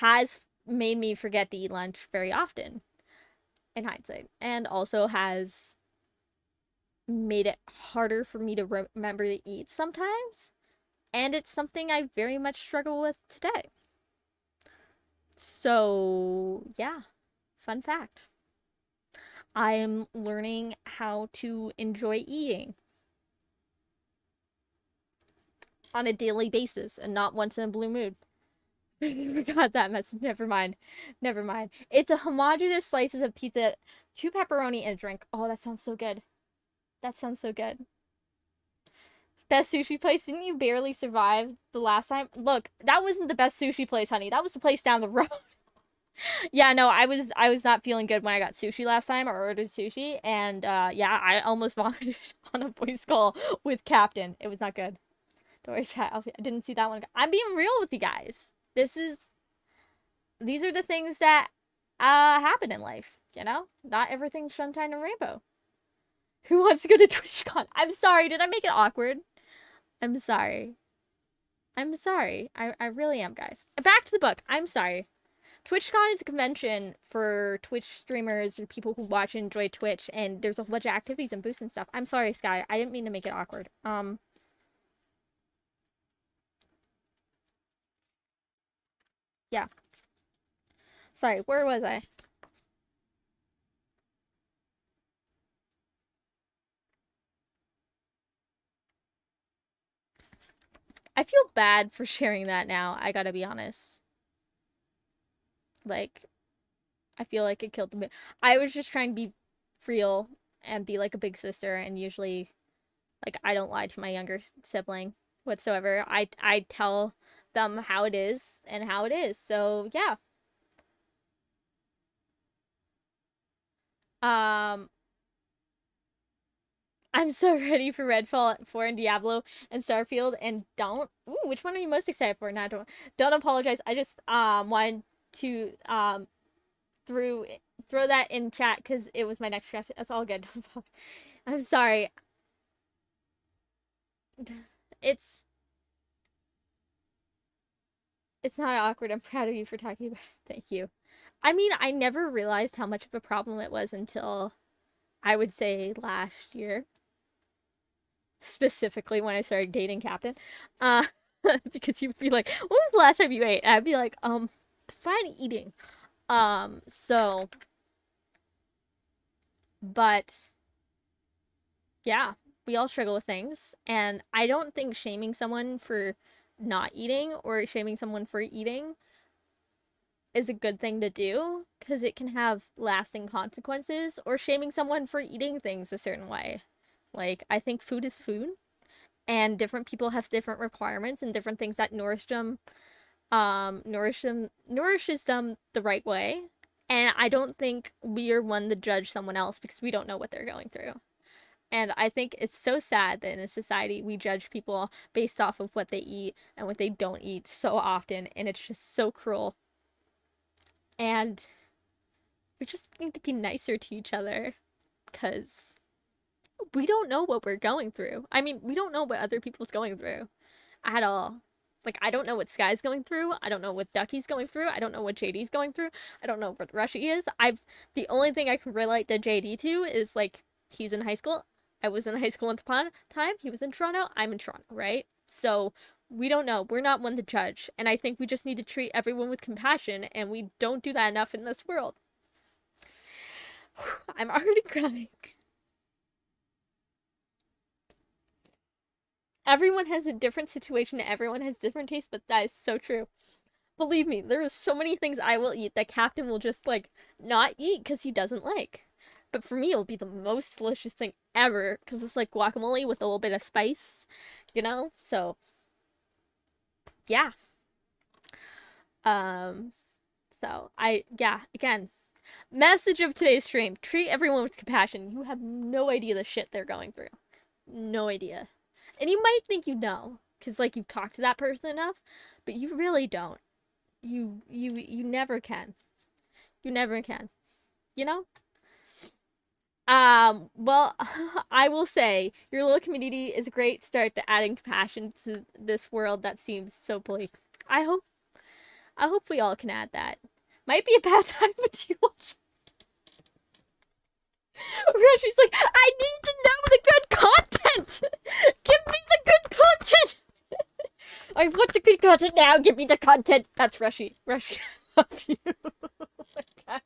has made me forget to eat lunch very often in hindsight, and also has made it harder for me to remember to eat sometimes. And it's something I very much struggle with today. So, yeah, fun fact. I'm learning how to enjoy eating on a daily basis and not once in a blue moon. Forgot that message. Never mind. Never mind. It's a homogeneous slices of pizza, 2 pepperoni, and a drink. Oh, that sounds so good. That sounds so good. Best sushi place? Didn't you barely survive the last time? Look, that wasn't the best sushi place, honey. That was the place down the road. Yeah, no, I was not feeling good when I got sushi last time. I ordered sushi, and yeah, I almost vomited on a voice call with Captain. It was not good. Don't worry, chat. I didn't see that one. I'm being real with you guys. These are the things that happen in life, you know? Not everything's sunshine and rainbow. Who wants to go to TwitchCon? I'm sorry, did I make it awkward? I'm sorry. I'm sorry. I really am, guys. Back to the book. I'm sorry. TwitchCon is a convention for Twitch streamers or people who watch and enjoy Twitch, and there's a whole bunch of activities and booths and stuff. I'm sorry, Sky. I didn't mean to make it awkward. Yeah. Sorry, where was I? I feel bad for sharing that now, I gotta be honest. Like, I feel like it killed me. I was just trying to be real and be like a big sister, and usually, like, I don't lie to my younger sibling whatsoever. I tell them how it is and how it is. So yeah. Um, I'm so ready for Redfall 4 and Diablo and Starfield, and don't. Ooh, which one are you most excited for? Not don't apologize. I just wanted to through throw that in chat because it was my next chat. That's all good. I'm sorry. It's it's not awkward. I'm proud of you for talking about it. Thank you. I mean, I never realized how much of a problem it was until I would say last year, specifically when I started dating Captain. Uh, because he would be like, "When was the last time you ate?" And I'd be like, fine eating." So, but yeah, we all struggle with things, and I don't think shaming someone for not eating or shaming someone for eating is a good thing to do because it can have lasting consequences, or shaming someone for eating things a certain way. Like, I think food is food, and different people have different requirements and different things that nourishes them the right way. And I don't think we are one to judge someone else because we don't know what they're going through. And I think it's so sad that in a society we judge people based off of what they eat and what they don't eat so often, and it's just so cruel. And we just need to be nicer to each other because we don't know what we're going through. I mean, we don't know what other people's going through at all. Like, I don't know what Sky's going through. I don't know what Ducky's going through. I don't know what JD's going through. I don't know what Rushy is. The only thing I can relate to JD to is, like, he's in high school. I was in high school once upon a time. He was in Toronto. I'm in Toronto, right? So we don't know. We're not one to judge. And I think we just need to treat everyone with compassion, and we don't do that enough in this world. I'm already crying. Everyone has a different situation, everyone has different tastes, but that is so true. Believe me, there are so many things I will eat that Captain will just, like, not eat because he doesn't like. But for me, it'll be the most delicious thing ever because it's like guacamole with a little bit of spice, you know? So, yeah. Um, yeah, again, message of today's stream: treat everyone with compassion. You have no idea the shit they're going through. No idea. And you might think you know, because, like, you've talked to that person enough, but you really don't. You never can. You never can. You know? Well, I will say your little community is a great start to adding compassion to this world that seems so bleak. I hope I hope we all can add that. Might be a bad time, but you watch. Reggie's like, I need to know the good content. Give me the good content. I want the good content now. Give me the content. That's Rushy. Rushy, I love you. Oh my god.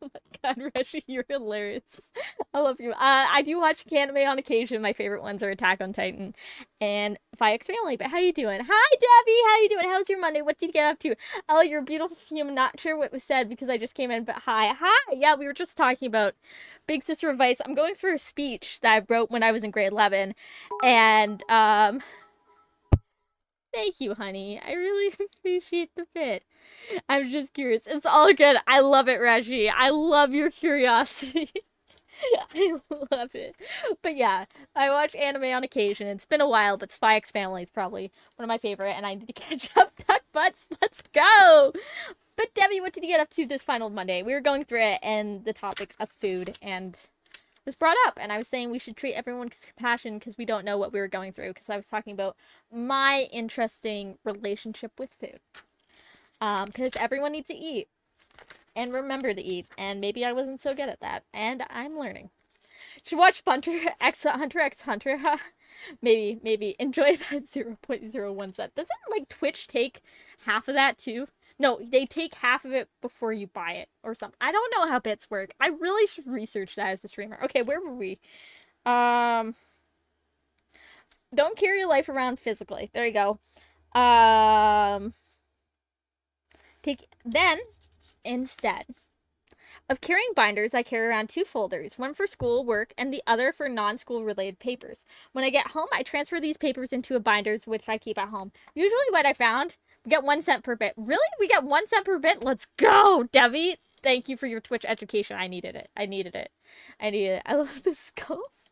Oh my god, Rushy, you're hilarious. I love you. I do watch anime on occasion. My favorite ones are Attack on Titan and 5X Family. But how you doing? Hi, Debbie. How you doing? How's your Monday? What did you get up to? Ella, you're a beautiful human. Not sure what was said because I just came in, but hi. Hi. Yeah, we were just talking about Big Sister Advice. I'm going through a speech that I wrote when I was in grade 11. And, thank you, honey. I really appreciate the bit. I'm just curious. It's all good. I love it, Raji. I love your curiosity. I love it. But yeah, I watch anime on occasion. It's been a while, but Spy X Family is probably one of my favorite, and I need to catch up. Duck butts, let's go! But Debbie, what did you get up to this final Monday? We were going through it, and the topic of food and was brought up, and I was saying we should treat everyone with compassion because we don't know what we were going through. Because I was talking about my interesting relationship with food. Because everyone needs to eat and remember to eat, and maybe I wasn't so good at that, and I'm learning. Should watch Hunter x Hunter. maybe enjoy that 0.01 cent. Doesn't, like, Twitch take half of that too? No, they take half of it before you buy it or something. I don't know how bits work. I really should research that as a streamer. Okay, where were we? Don't carry your life around physically. There you go. Um, instead of carrying binders, I carry around 2 folders, one for school work and the other for non-school related papers. When I get home, I transfer these papers into a binders, which I keep at home. Usually what I found, we get 1 cent per bit. Really? We get 1 cent per bit? Let's go, Debbie. Thank you for your Twitch education. I needed it. I needed it. I love the skulls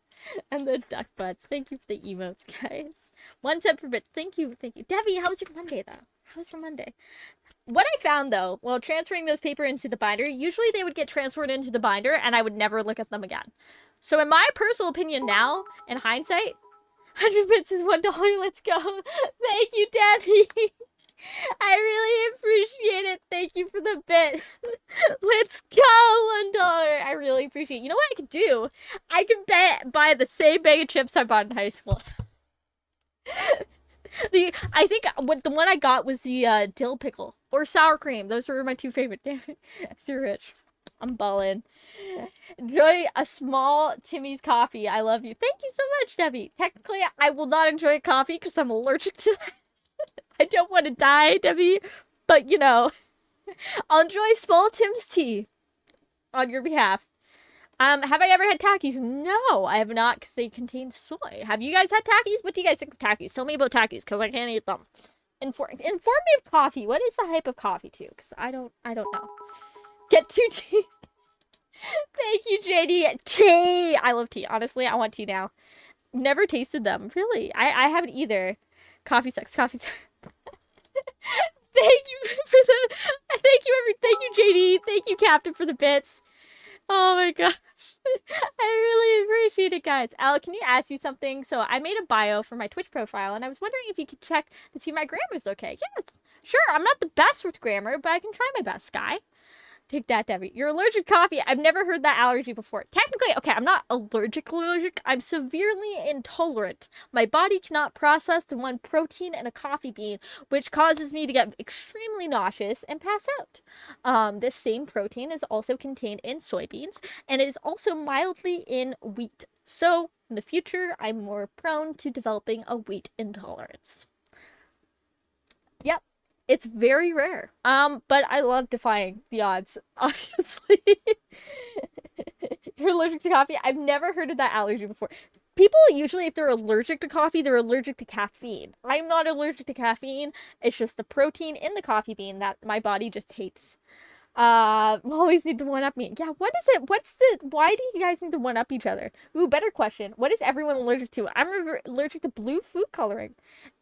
and the duck butts. Thank you for the emotes, guys. 1 cent per bit. Thank you. Thank you. Debbie, how was your Monday, though? How was your Monday? What I found, though, while transferring those paper into the binder, usually they would get transferred into the binder and I would never look at them again. So in my personal opinion now, in hindsight, 100 bits is $1. Let's go. Thank you, Debbie. I really appreciate it. Thank you for the bit. Let's go, $1. I really appreciate it. You know what I could do? I could buy the same bag of chips I bought in high school. I think the one I got was the dill pickle or sour cream. Those were my 2 favorite. Damn it, so rich. I'm ballin'. Enjoy a small Timmy's coffee. I love you. Thank you so much, Debbie. Technically, I will not enjoy coffee because I'm allergic to that. I don't want to die, Debbie, but you know, I'll enjoy small Tim's tea on your behalf. Have I ever had Takis? No, I have not, because they contain soy. Have you guys had Takis? What do you guys think of Takis? Tell me about Takis, because I can't eat them. Inform me of coffee. What is the hype of coffee, too? Because I don't know. Get 2 teas. Thank you, JD. Tea! I love tea. Honestly, I want tea now. Never tasted them. Really. I haven't either. Coffee sucks. Thank you for the... Thank you, JD. Thank you, Captain, for the bits. Oh my gosh. I really appreciate it, guys. Al, can you ask you something? So I made a bio for my Twitch profile, and I was wondering if you could check to see my grammar's okay. Yes, sure. I'm not the best with grammar, but I can try my best, Sky. Take that, Debbie. You're allergic to coffee. I've never heard that allergy before. Technically, okay, I'm not allergic. I'm severely intolerant. My body cannot process the one protein in a coffee bean, which causes me to get extremely nauseous and pass out. This same protein is also contained in soybeans, and it is also mildly in wheat. So, in the future, I'm more prone to developing a wheat intolerance. Yep. It's very rare. But I love defying the odds, obviously. You're allergic to coffee? I've never heard of that allergy before. People usually, if they're allergic to coffee, they're allergic to caffeine. I'm not allergic to caffeine. It's just the protein in the coffee bean that my body just hates. Always need to one-up me. Yeah, what is it? Why do you guys need to one-up each other? Ooh, better question. What is everyone allergic to? I'm allergic to blue food coloring.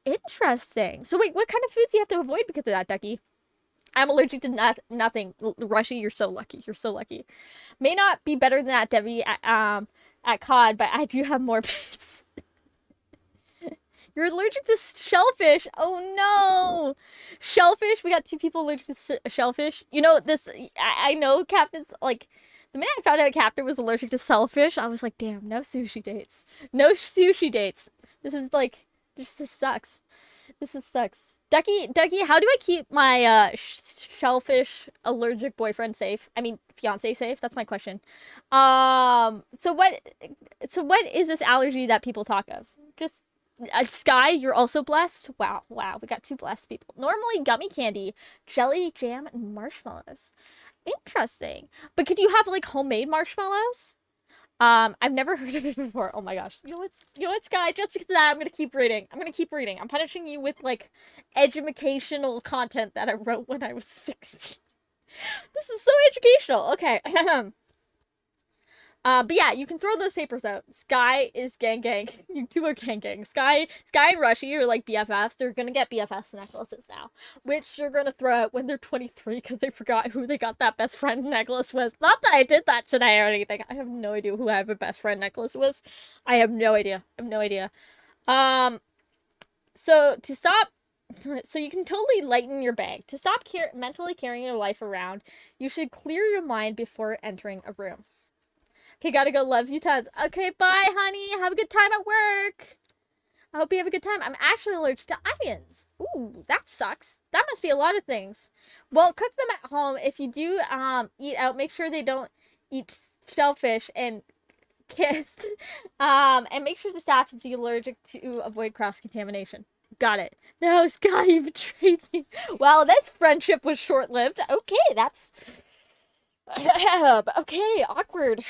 Interesting. So wait, what kind of foods do you have to avoid because of that, Ducky? I'm allergic to nothing. Rushy, you're so lucky. You're so lucky. May not be better than that, Debbie, at COD, but I do have more bits. You're allergic to shellfish. Oh no. Shellfish. We got 2 people allergic to shellfish. You know, I know Captain's, like, the minute I found out Captain was allergic to shellfish, I was like, damn, no sushi dates. No sushi dates. This is like, this sucks. This sucks. Ducky, how do I keep my shellfish allergic boyfriend safe? I mean, fiance safe? That's my question. So what is this allergy that people talk of? Just Sky, you're also blessed? Wow, we got 2 blessed people. Normally gummy candy, jelly, jam, and marshmallows. Interesting. But could you have, like, homemade marshmallows? I've never heard of it before. Oh my gosh. You know what, Sky? Just because of that, I'm gonna keep reading. I'm punishing you with, like, educational content that I wrote when I was 16. This is so educational. Okay. But yeah, you can throw those papers out. Sky is gang. You 2 are gang. Sky and Rushy are like BFFs. They're gonna get BFFs necklaces now, which they're gonna throw out when they're 23 because they forgot who they got that best friend necklace with. Not that I did that today or anything. I have no idea who I have a best friend necklace was. I have no idea. So you can totally lighten your bag. To stop mentally carrying your life around, you should clear your mind before entering a room. Okay, gotta go. Love you tons. Okay, bye, honey. Have a good time at work. I hope you have a good time. I'm actually allergic to onions. Ooh, that sucks. That must be a lot of things. Well, cook them at home. If you do eat out, make sure they don't eat shellfish and kiss. And make sure the staff is allergic to avoid cross-contamination. Got it. No, Sky, you betrayed me. Well, this friendship was short-lived. Okay, that's... Okay, awkward.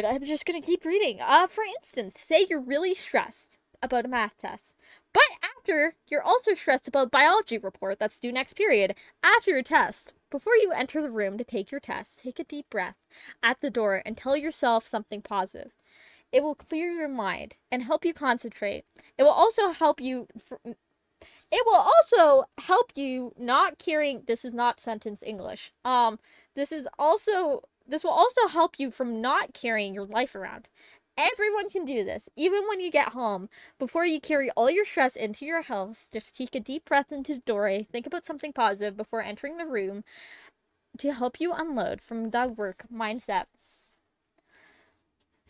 I'm just gonna keep reading. For instance, say you're really stressed about a math test, but after you're also stressed about a biology report that's due next period. After your test, before you enter the room to take your test, take a deep breath at the door and tell yourself something positive. It will clear your mind and help you concentrate. It will also help you not carrying, this is not sentence English. This will also help you from not carrying your life around. Everyone can do this. Even when you get home, before you carry all your stress into your house, just take a deep breath into the doorway, think about something positive before entering the room to help you unload from that work mindset.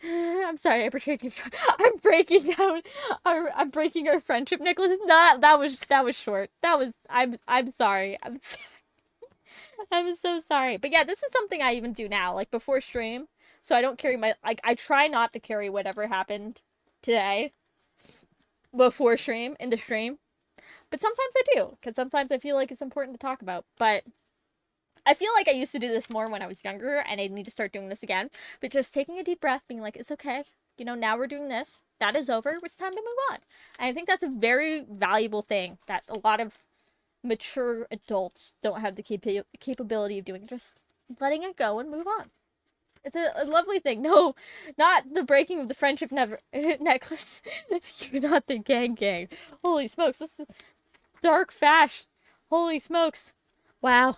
I'm sorry, I betrayed you. I'm breaking down. I'm breaking our friendship, Nicholas. That was short. I'm sorry. I'm so sorry. But yeah, this is something I even do now, like before stream. So I don't carry I try not to carry whatever happened today before stream, in the stream. But sometimes I do, because sometimes I feel like it's important to talk about. But I feel like I used to do this more when I was younger, and I need to start doing this again. But just taking a deep breath, being like, it's okay. Now we're doing this. That is over. It's time to move on. And I think that's a very valuable thing that a lot of mature adults don't have the capability of doing. Just letting it go and move on. It's a lovely thing. No, not the breaking of the friendship necklace. You're not the gang. Holy smokes, this is dark fash. Holy smokes. Wow.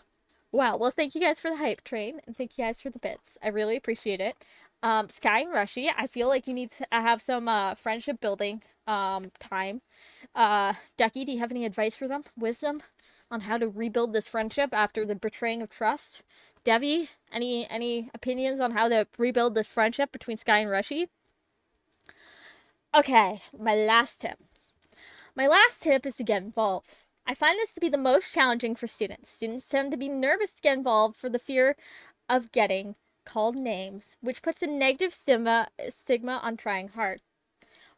Well, thank you guys for the hype train, and thank you guys for the bits. I really appreciate it. Sky and Rushy, I feel like you need to have some friendship building time. Ducky, do you have any advice for them? Wisdom on how to rebuild this friendship after the betraying of trust? Devi, any opinions on how to rebuild this friendship between Sky and Rushy? Okay, my last tip. My last tip is to get involved. I find this to be the most challenging for students. Students tend to be nervous to get involved for the fear of getting called names, which puts a negative stigma on trying hard.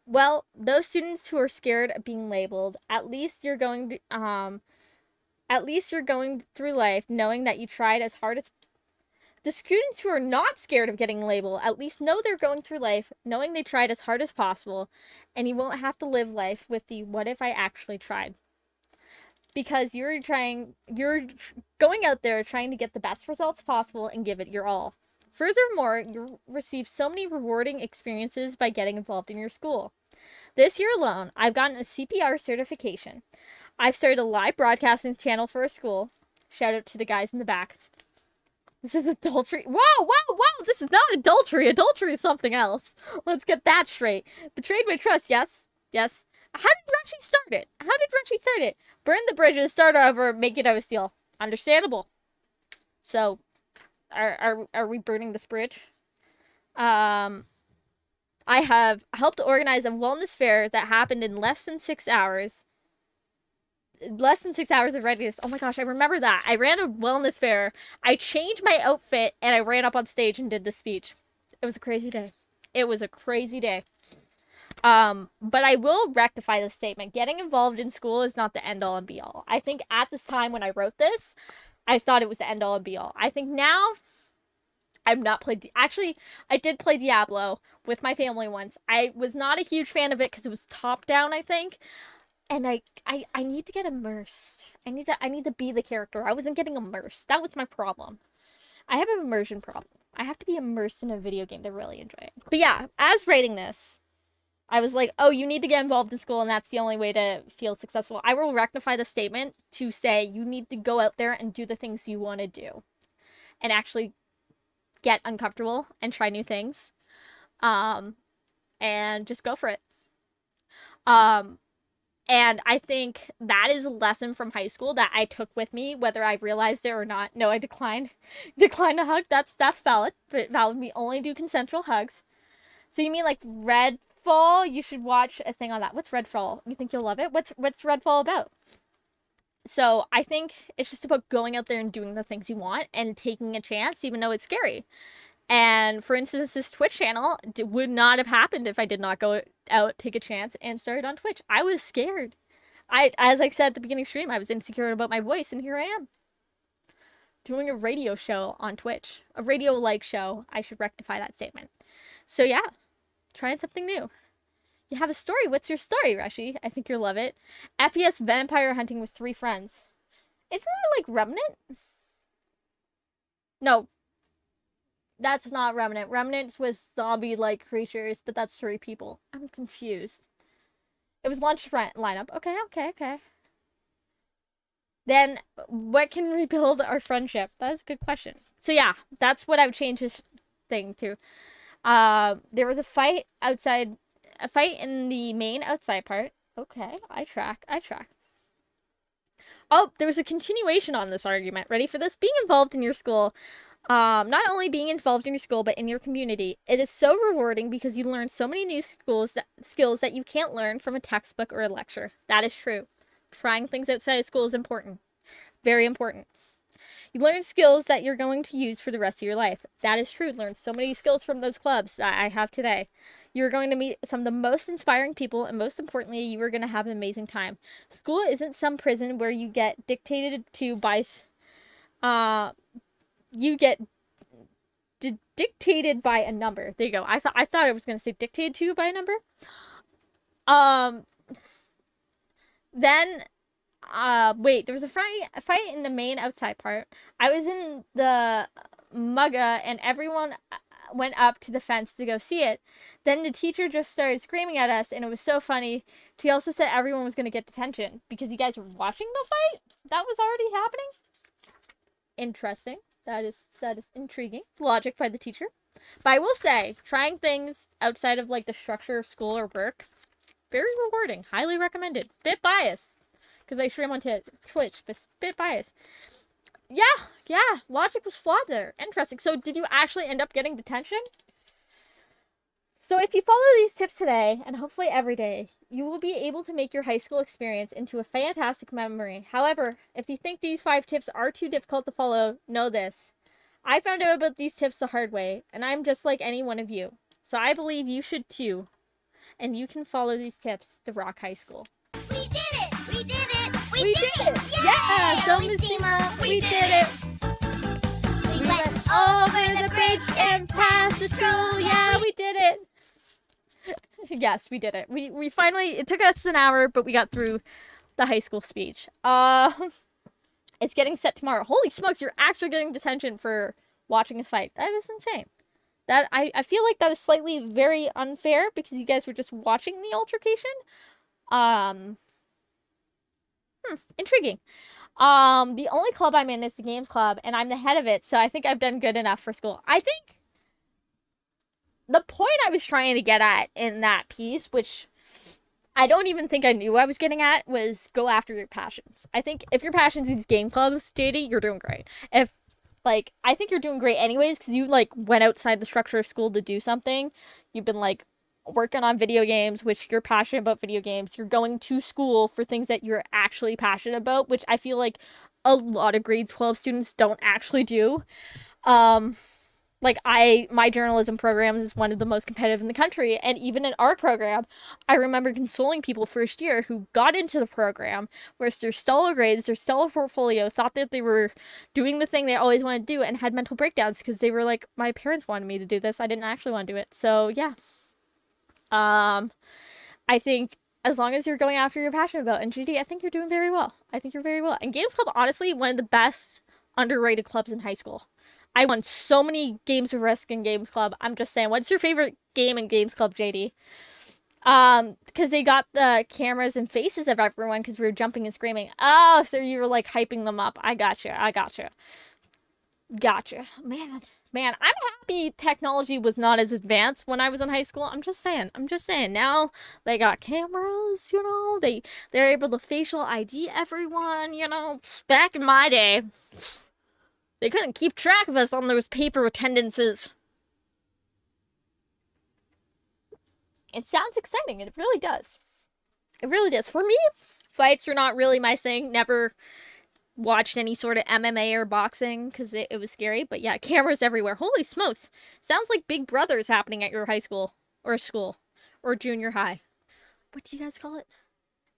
Well, those students who are scared of being labeled, at least you're going through life knowing that you tried as hard as. The students who are not scared of getting labeled at least know they're going through life knowing they tried as hard as possible, and you won't have to live life with the what if I actually tried. Because you're going out there trying to get the best results possible and give it your all. Furthermore, you'll receive so many rewarding experiences by getting involved in your school. This year alone, I've gotten a CPR certification. I've started a live broadcasting channel for a school. Shout out to the guys in the back. This is adultery. Whoa! This is not adultery. Adultery is something else. Let's get that straight. Betrayed my trust, yes. How did Renchi start it? Burn the bridges, start over, make it out of steel. Understandable. So, are we burning this bridge? I have helped organize a wellness fair that happened in less than 6 hours. Less than 6 hours of readiness. Oh my gosh, I remember that. I ran a wellness fair. I changed my outfit and I ran up on stage and did the speech. It was a crazy day. But I will rectify the statement. Getting involved in school is not the end all and be all. I think at this time when I wrote this, I thought it was the end all and be all. I think now I've not played. Actually, I did play Diablo with my family once. I was not a huge fan of it because it was top down, I think. And I need to get immersed. I need to be the character. I wasn't getting immersed. That was my problem. I have an immersion problem. I have to be immersed in a video game to really enjoy it. But yeah, as writing this, I was like, oh, you need to get involved in school and that's the only way to feel successful. I will rectify the statement to say you need to go out there and do the things you want to do. And actually get uncomfortable and try new things. And just go for it. And I think that is a lesson from high school that I took with me, whether I realized it or not. No, I declined a hug. That's valid, but valid. We only do consensual hugs. So you mean like Redfall? You should watch a thing on that. What's Redfall? You think you'll love it? What's Redfall about? So I think it's just about going out there and doing the things you want and taking a chance, even though it's scary. And for instance, this Twitch channel would not have happened if I did not go out, take a chance, and start on Twitch. I was scared. As I said at the beginning of the stream, I was insecure about my voice, and here I am. Doing a radio show on Twitch. A radio-like show. I should rectify that statement. So yeah, trying something new. You have a story. What's your story, Rashi? I think you'll love it. FPS vampire hunting with 3 friends. Isn't that like Remnant? No. That's not Remnant. Remnants was zombie-like creatures, but that's 3 people. I'm confused. It was lunch lineup. Okay. Then, what can rebuild our friendship? That is a good question. So yeah, that's what I would change this thing to. There was a fight in the main outside part. Okay, I track. Oh, there was a continuation on this argument. Ready for this? Being involved in your school, not only being involved in your school, but in your community. It is so rewarding because you learn so many new skills that you can't learn from a textbook or a lecture. That is true. Trying things outside of school is important. Very important. You learn skills that you're going to use for the rest of your life. That is true. Learn so many skills from those clubs that I have today. You're going to meet some of the most inspiring people, and most importantly, you are going to have an amazing time. School isn't some prison where you get dictated to by dictated by a number. There you go. I thought I was going to say dictated to by a number. Then wait, there was a fight in the main outside part. I was in the mugga and everyone went up to the fence to go see it. Then the teacher just started screaming at us and it was so funny. She also said everyone was going to get detention because you guys were watching the fight. That was already happening. Interesting. That is intriguing. Logic by the teacher. But I will say, trying things outside of like the structure of school or work, very rewarding. Highly recommended. Bit biased. Because I stream on Twitch, but bit biased. Yeah, logic was flawed there. Interesting. So did you actually end up getting detention? So if you follow these tips today, and hopefully every day, you will be able to make your high school experience into a fantastic memory. However, if you think these 5 tips are too difficult to follow, know this. I found out about these tips the hard way, and I'm just like any one of you. So I believe you should too. And you can follow these tips to rock high school. We did it! We did it! We did it! Yeah! So Miss Seema, we did it! We went over the bridge and past the troll. Yeah, we did it! Yes, we did it. We finally, it took us an hour, but we got through the high school speech. It's getting set tomorrow. Holy smokes, you're actually getting detention for watching a fight. That is insane. That I feel like that is slightly very unfair because you guys were just watching the altercation. Intriguing. The only club I'm in is the games club, and I'm the head of it, so I think I've done good enough for school. I think the point I was trying to get at in that piece, which I don't even think I knew I was getting at, was go after your passions. I think if your passions is game clubs, JD, you're doing great. I think you're doing great anyways, because you, went outside the structure of school to do something. You've been, working on video games, which you're passionate about video games. You're going to school for things that you're actually passionate about, which I feel like a lot of grade 12 students don't actually do. My journalism program is one of the most competitive in the country, and even in our program, I remember consoling people first year who got into the program, whereas their stellar grades, their stellar portfolio, thought that they were doing the thing they always wanted to do, and had mental breakdowns because they were like, my parents wanted me to do this, I didn't actually want to do it. So yeah. I think as long as you're going after your passion about, and GD, I think you're doing very well. I think you're very well. And Games Club, honestly, one of the best underrated clubs in high school. I won so many games of Risk in Games Club. I'm just saying, what's your favorite game in Games Club, JD? Because they got the cameras and faces of everyone because we were jumping and screaming. Oh, so you were hyping them up. I gotcha. Man, I'm happy technology was not as advanced when I was in high school. I'm just saying. Now they got cameras, they're able to facial ID everyone, Back in my day, they couldn't keep track of us on those paper attendances. It sounds exciting, and it really does. For me, fights are not really my thing. Never watched any sort of MMA or boxing because it was scary. But yeah, cameras everywhere. Holy smokes. Sounds like Big Brother is happening at your high school or school or junior high. What do you guys call it?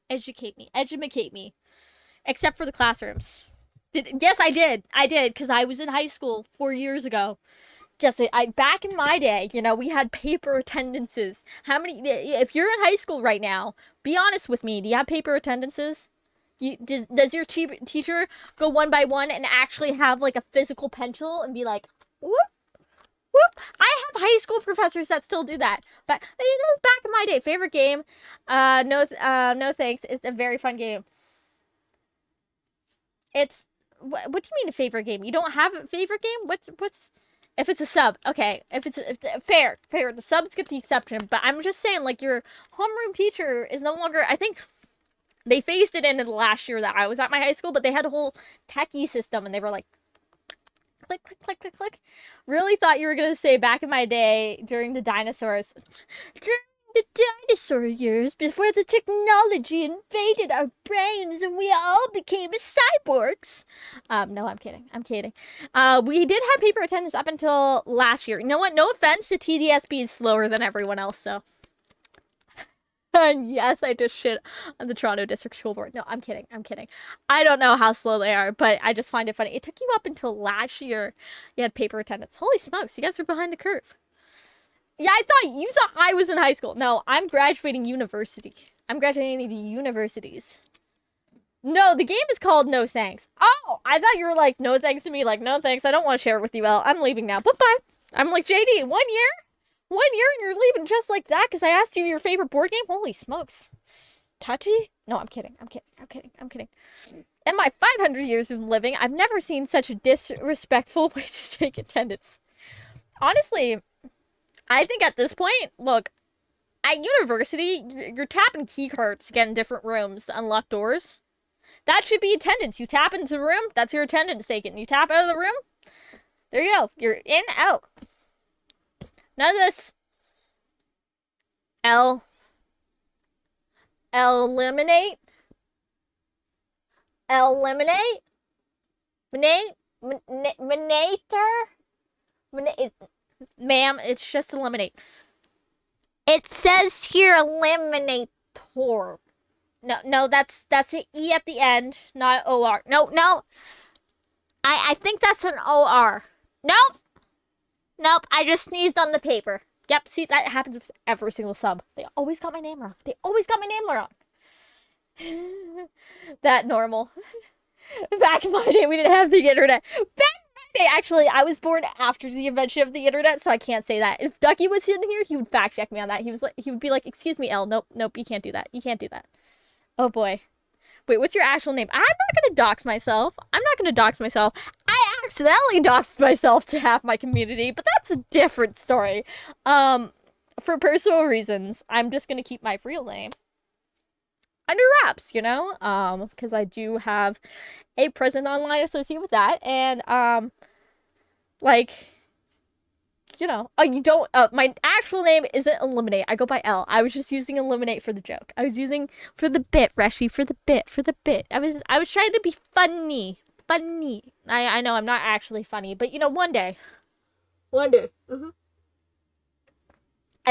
Educate me. Edumacate me. Except for the classrooms. Yes, I did. I did because I was in high school 4 years ago. Yes, back in my day, you know, we had paper attendances. How many? If you're in high school right now, be honest with me. Do you have paper attendances? Does your teacher go one by one and actually have like a physical pencil and be like, whoop, whoop? I have high school professors that still do that. But you know, back in my day, favorite game. No thanks. It's a very fun game. It's what do you mean a favorite game? You don't have a favorite game? What's if it's a sub? Okay, if fair, the subs get the exception. But I'm just saying, like your homeroom teacher is no longer. I think they phased it in the last year that I was at my high school, but they had a whole techie system, and they were like, click, click, click, click, click. Really thought you were gonna say back in my day during the dinosaurs. During the dinosaur years, before the technology invaded our brains and we all became cyborgs. No, I'm kidding. I'm kidding. We did have paper attendance up until last year. You know what? No offense to TDSB is slower than everyone else, so. And yes, I just shit on the Toronto District School Board. No, I'm kidding. I'm kidding. I don't know how slow they are, but I just find it funny. It took you up until last year you had paper attendance. Holy smokes, you guys are behind the curve. Yeah, you thought I was in high school. No, I'm graduating university. I'm graduating the universities. No, the game is called No Thanks. Oh, I thought you were like, no thanks to me. Like, no thanks. I don't want to share it with you, Elle. I'm leaving now. Bye-bye. I'm like, JD, 1 year? 1 year and you're leaving just like that because I asked you your favorite board game? Holy smokes. Touchy? No, I'm kidding. I'm kidding. I'm kidding. I'm kidding. In my 500 years of living, I've never seen such a disrespectful way to take attendance. Honestly, I think at this point, look, at university, you're tapping key cards to get in different rooms to unlock doors. That should be attendance. You tap into the room, that's your attendance taken. You tap out of the room, there you go. You're in, out. None of this. Eliminate. Ma'am, it's just eliminate. It says here eliminator. No, that's an E at the end, not OR. No. I think that's an OR. Nope, I just sneezed on the paper. Yep, see, that happens with every single sub. They always got my name wrong. That normal. Back in my day, we didn't have the internet. Actually, I was born after the invention of the internet, so I can't say that. If Ducky was in here, he would fact check me on that. He would be like, "Excuse me, Elle. Nope, you can't do that. You can't do that." Oh boy. Wait, what's your actual name? I'm not gonna dox myself. I accidentally doxed myself to half my community, but that's a different story. For personal reasons, I'm just gonna keep my real name under wraps, you know? Because I do have a present online associated with that, and, like, you know, you don't, my actual name isn't Eliminate. I go by Elle. I was just using Eliminate for the joke. I was using for the bit, Reshi, for the bit. I was trying to be funny. I know I'm not actually funny, but you know, one day. I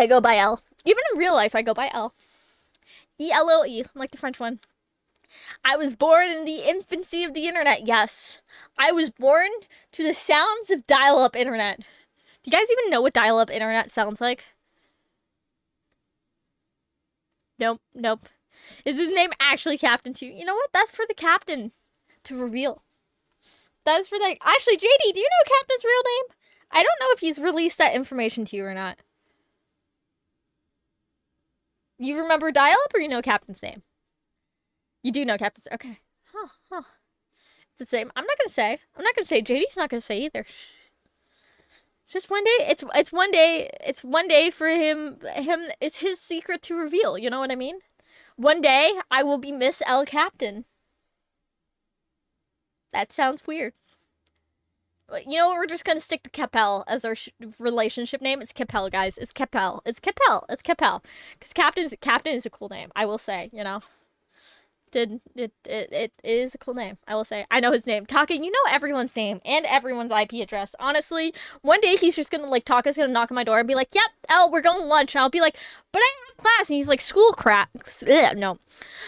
go by Elle. Even in real life, I go by Elle. ELOE, like the French one. I was born in the infancy of the internet, yes. I was born to the sounds of dial-up internet. Do you guys even know what dial-up internet sounds like? Nope. Is his name actually Captain 2? You know what? That's for the captain to reveal. That's for the... Actually, JD, do you know Captain's real name? I don't know if he's released that information to you or not. You remember dial-up or you know Captain's name? You do know Captain's... Okay. Huh. It's the same. I'm not gonna say. JD's not gonna say either. It's just one day. It's one day. It's one day for him. It's his secret to reveal. You know what I mean? One day I will be Miss L Captain. That sounds weird. You know what? We're just gonna stick to Capel as our relationship name. It's Capel, guys. It's Capel. Because Captain is a cool name. I will say. You know. It is a cool name, I will say. I know his name. Taka, you know everyone's name and everyone's IP address. Honestly, one day he's just gonna like Taka's gonna knock on my door and be like, "Yep, Elle, we're going to lunch." And I'll be like, "But I have class," and he's like, "School crap, no,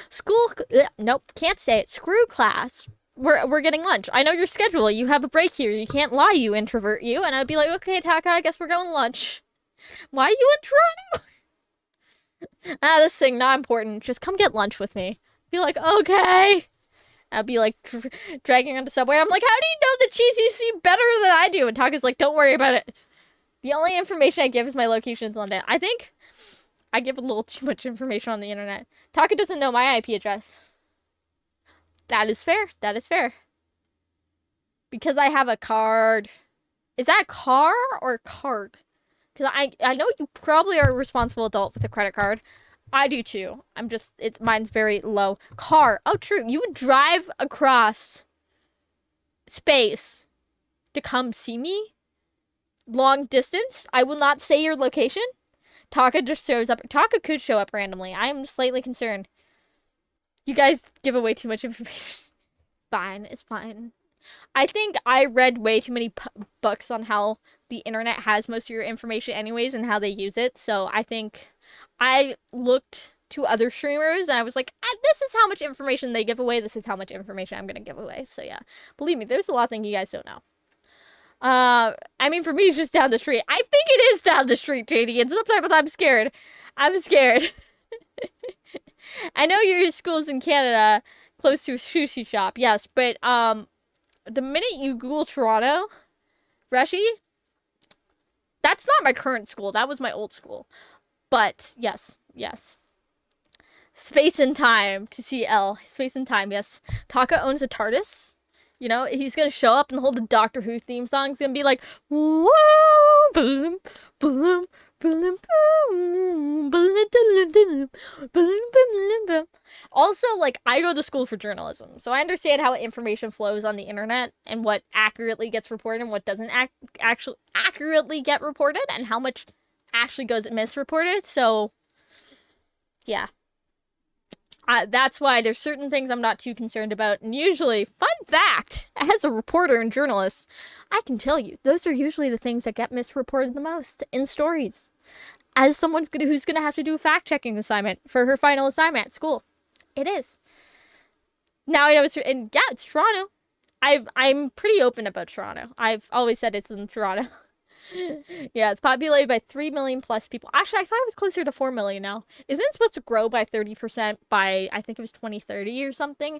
school, nope, can't say it. Screw class. We're getting lunch. I know your schedule. You have a break here. You can't lie, you introvert, you." And I'd be like, "Okay, Taka, I guess we're going to lunch." Why are you in Toronto? This thing not important. Just come get lunch with me. Be like, okay. I'll be like dragging on the subway. I'm like, how do you know the GCC better than I do? And Taka's like, don't worry about it. The only information I give is my locations on it. I think I give a little too much information on the internet. Taka doesn't know my IP address. That is fair. That is fair. Because I have a card. Is that car or card? Because I know you probably are a responsible adult with a credit card. I do too. Mine's very low. Car. Oh, true. You would drive across space to come see me? Long distance? I will not say your location. Taka just shows up. Taka could show up randomly. I'm slightly concerned. You guys give away too much information. Fine. It's fine. I think I read way too many books on how the internet has most of your information anyways and how they use it. So I think I looked to other streamers and I was like, this is how much information they give away. This is how much information I'm going to give away. So yeah, believe me, there's a lot of things you guys don't know. I mean, for me, it's just down the street. I think it is down the street, JD, and sometimes I'm scared. I'm scared. I know your school's in Canada, close to a sushi shop. Yes, but, the minute you Google Toronto, Reshi, that's not my current school. That was my old school. But, yes. Space and time to see L. Space and time, yes. Taka owns a TARDIS. You know, he's gonna show up and hold the Doctor Who theme song. He's gonna be like, whoa, boom, boom, boom, boom, boom. Also, like, I go to school for journalism, so I understand how information flows on the internet and what accurately gets reported and what doesn't actually accurately get reported and how much actually goes misreported. So, yeah. That's why there's certain things I'm not too concerned about. And usually, fun fact, as a reporter and journalist, I can tell you, those are usually the things that get misreported the most in stories. As someone who's going to have to do a fact-checking assignment for her final assignment at school. It is. Now I know it's Toronto. I'm pretty open about Toronto. I've always said it's in Toronto. Yeah, it's populated by 3 million plus people. Actually, I thought it was closer to 4 million now. Isn't it supposed to grow by 30% by, I think it was 2030 or something?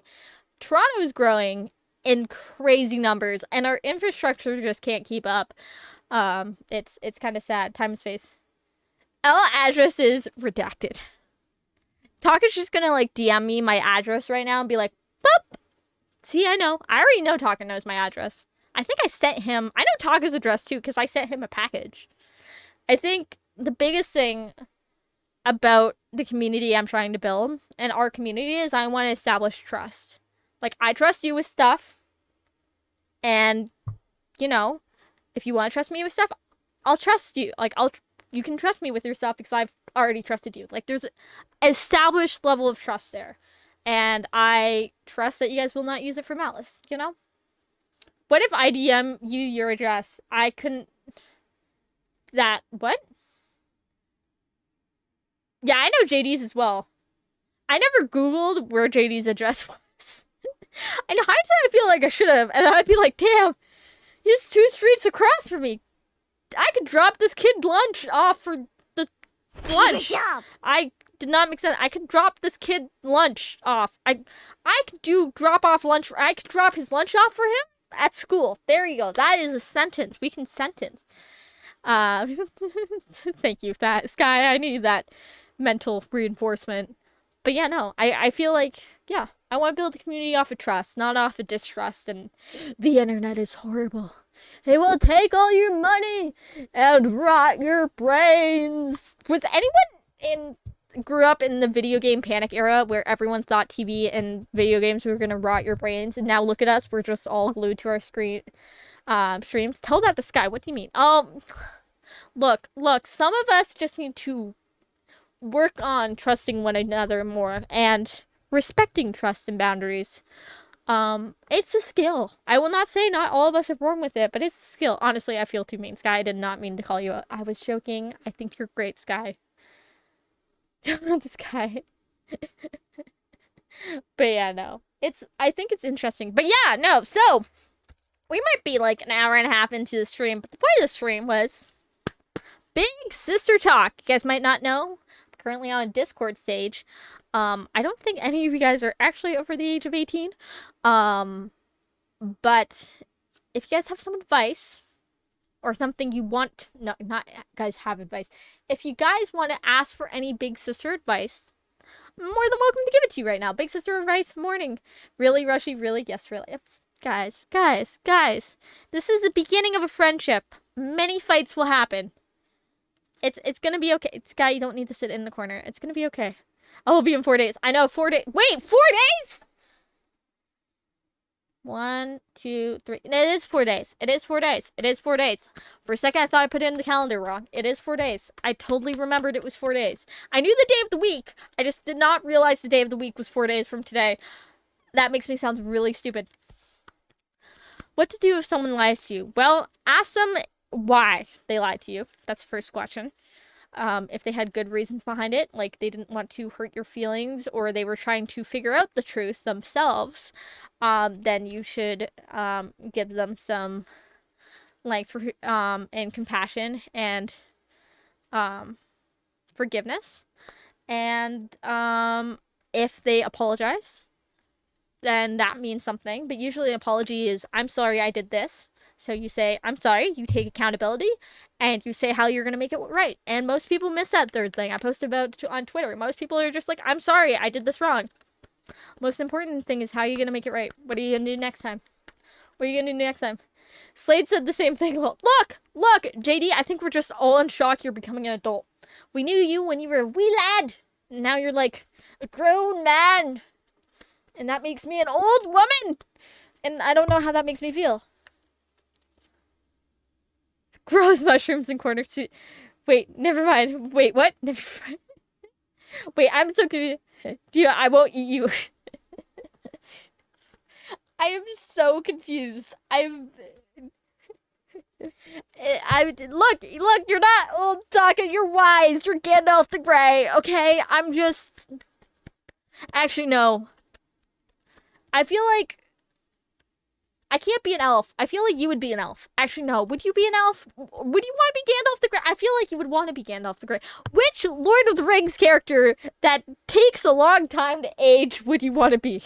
Toronto is growing in crazy numbers, and our infrastructure just can't keep up. It's kind of sad. Time and space. L address is redacted. Taka's just gonna, like, DM me my address right now and be like, boop! See, I know. I already know Taka knows my address. I think I sent him... I know Taka's address, too, because I sent him a package. I think the biggest thing about the community I'm trying to build, and our community, is I want to establish trust. Like, I trust you with stuff, and, you know, if you want to trust me with stuff, I'll trust you. Like, you can trust me with your stuff because I've already trusted you. Like, there's an established level of trust there. And I trust that you guys will not use it for malice, you know? What if I DM you your address? I couldn't... What? Yeah, I know JD's as well. I never Googled where JD's address was. In hindsight, I feel like I should have. And I'd be like, damn, he's 2 streets across from me. I could drop this kid lunch off for the lunch. Good job. I did not make sense. I could drop this kid lunch off. I could do drop off lunch. I could drop his lunch off for him at school. There you go. That is a sentence. We can sentence. Thank you, Sky. I need that mental reinforcement. But yeah, no. I feel like, yeah, I want to build a community off of trust, not off of distrust. And the internet is horrible. It will take all your money and rot your brains. Was anyone grew up in the video game panic era where everyone thought TV and video games were gonna rot your brains, and now look at us, we're just all glued to our screen streams? Tell that to Sky. What do you mean? Look, some of us just need to work on trusting one another more, and respecting trust and boundaries. It's a skill. I will not say not all of us are born with it, but it's a skill. Honestly, I feel too mean, Sky. I did not mean to call you out. I was joking. I think you're great, Sky. This guy. But yeah, no. I think it's interesting. But yeah, no. So, we might be like an hour and a half into the stream, but the point of the stream was big sister talk. You guys might not know. I'm currently on a Discord stage. I don't think any of you guys are actually over the age of 18. But if you guys have some advice or something you want, no, not guys have advice. If you guys want to ask for any big sister advice, I'm more than welcome to give it to you right now. Big sister advice morning. Really, Rushy? Really? Yes, really. Guys. This is the beginning of a friendship. Many fights will happen. It's gonna be okay. Sky, you don't need to sit in the corner. It's gonna be okay. Oh, we'll be in 4 days. I know, 4 days. Wait, 4 days? 1, 2, 3. No, it is 4 days. It is 4 days. It is 4 days. For a second, I thought I put it in the calendar wrong. It is 4 days. I totally remembered it was 4 days. I knew the day of the week. I just did not realize the day of the week was 4 days from today. That makes me sound really stupid. What to do if someone lies to you? Well, ask them why they lied to you. That's the first question. If they had good reasons behind it, like they didn't want to hurt your feelings or they were trying to figure out the truth themselves, then you should give them some length and compassion and forgiveness. And if they apologize, then that means something. But usually an apology is, I'm sorry I did this. So you say, I'm sorry, you take accountability, and you say how you're going to make it right. And most people miss that third thing. I posted about on Twitter. Most people are just like, I'm sorry, I did this wrong. Most important thing is how you're going to make it right. What are you going to do next time? What are you going to do next time? Slade said the same thing. Look, JD, I think we're just all in shock you're becoming an adult. We knew you when you were a wee lad. And now you're like a grown man. And that makes me an old woman. And I don't know how that makes me feel. Grows mushrooms in corner two. Wait, never mind. Wait, what? Never mind. Wait, I'm so confused. I won't eat you. I am so confused. Look, you're not old Taka, you're wise. You're Gandalf the Grey, okay? I'm just... Actually, no. I feel like I can't be an elf. I feel like you would be an elf. Actually, no. Would you be an elf? Would you want to be Gandalf the Grey? I feel like you would want to be Gandalf the Grey. Which Lord of the Rings character that takes a long time to age would you want to be?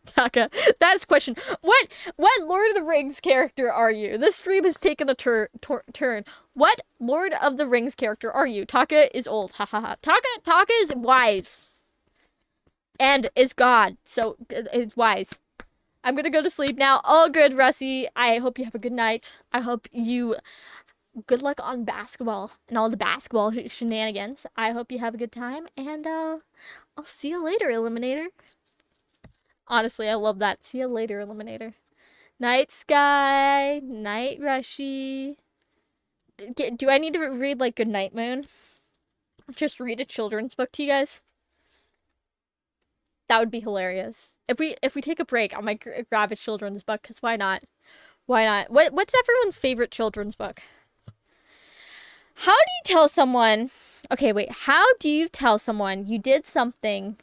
Taka, that's the question. What Lord of the Rings character are you? This stream has taken a turn. What Lord of the Rings character are you? Taka is old. Ha ha ha. Taka is wise. And is God. So, is wise. I'm gonna go to sleep now. All good, Russie. I hope you have a good night. I hope you... Good luck on basketball and all the basketball shenanigans. I hope you have a good time. And, I'll see you later, Eliminator. Honestly, I love that. See you later, Eliminator. Night, Sky. Night, Rushy. Do I need to read, like, Good Night, Moon? Just read a children's book to you guys? That would be hilarious. If we take a break, I might grab a children's book, because why not? Why not? What's everyone's favorite children's book? How do you tell someone... Okay, wait. How do you tell someone you did something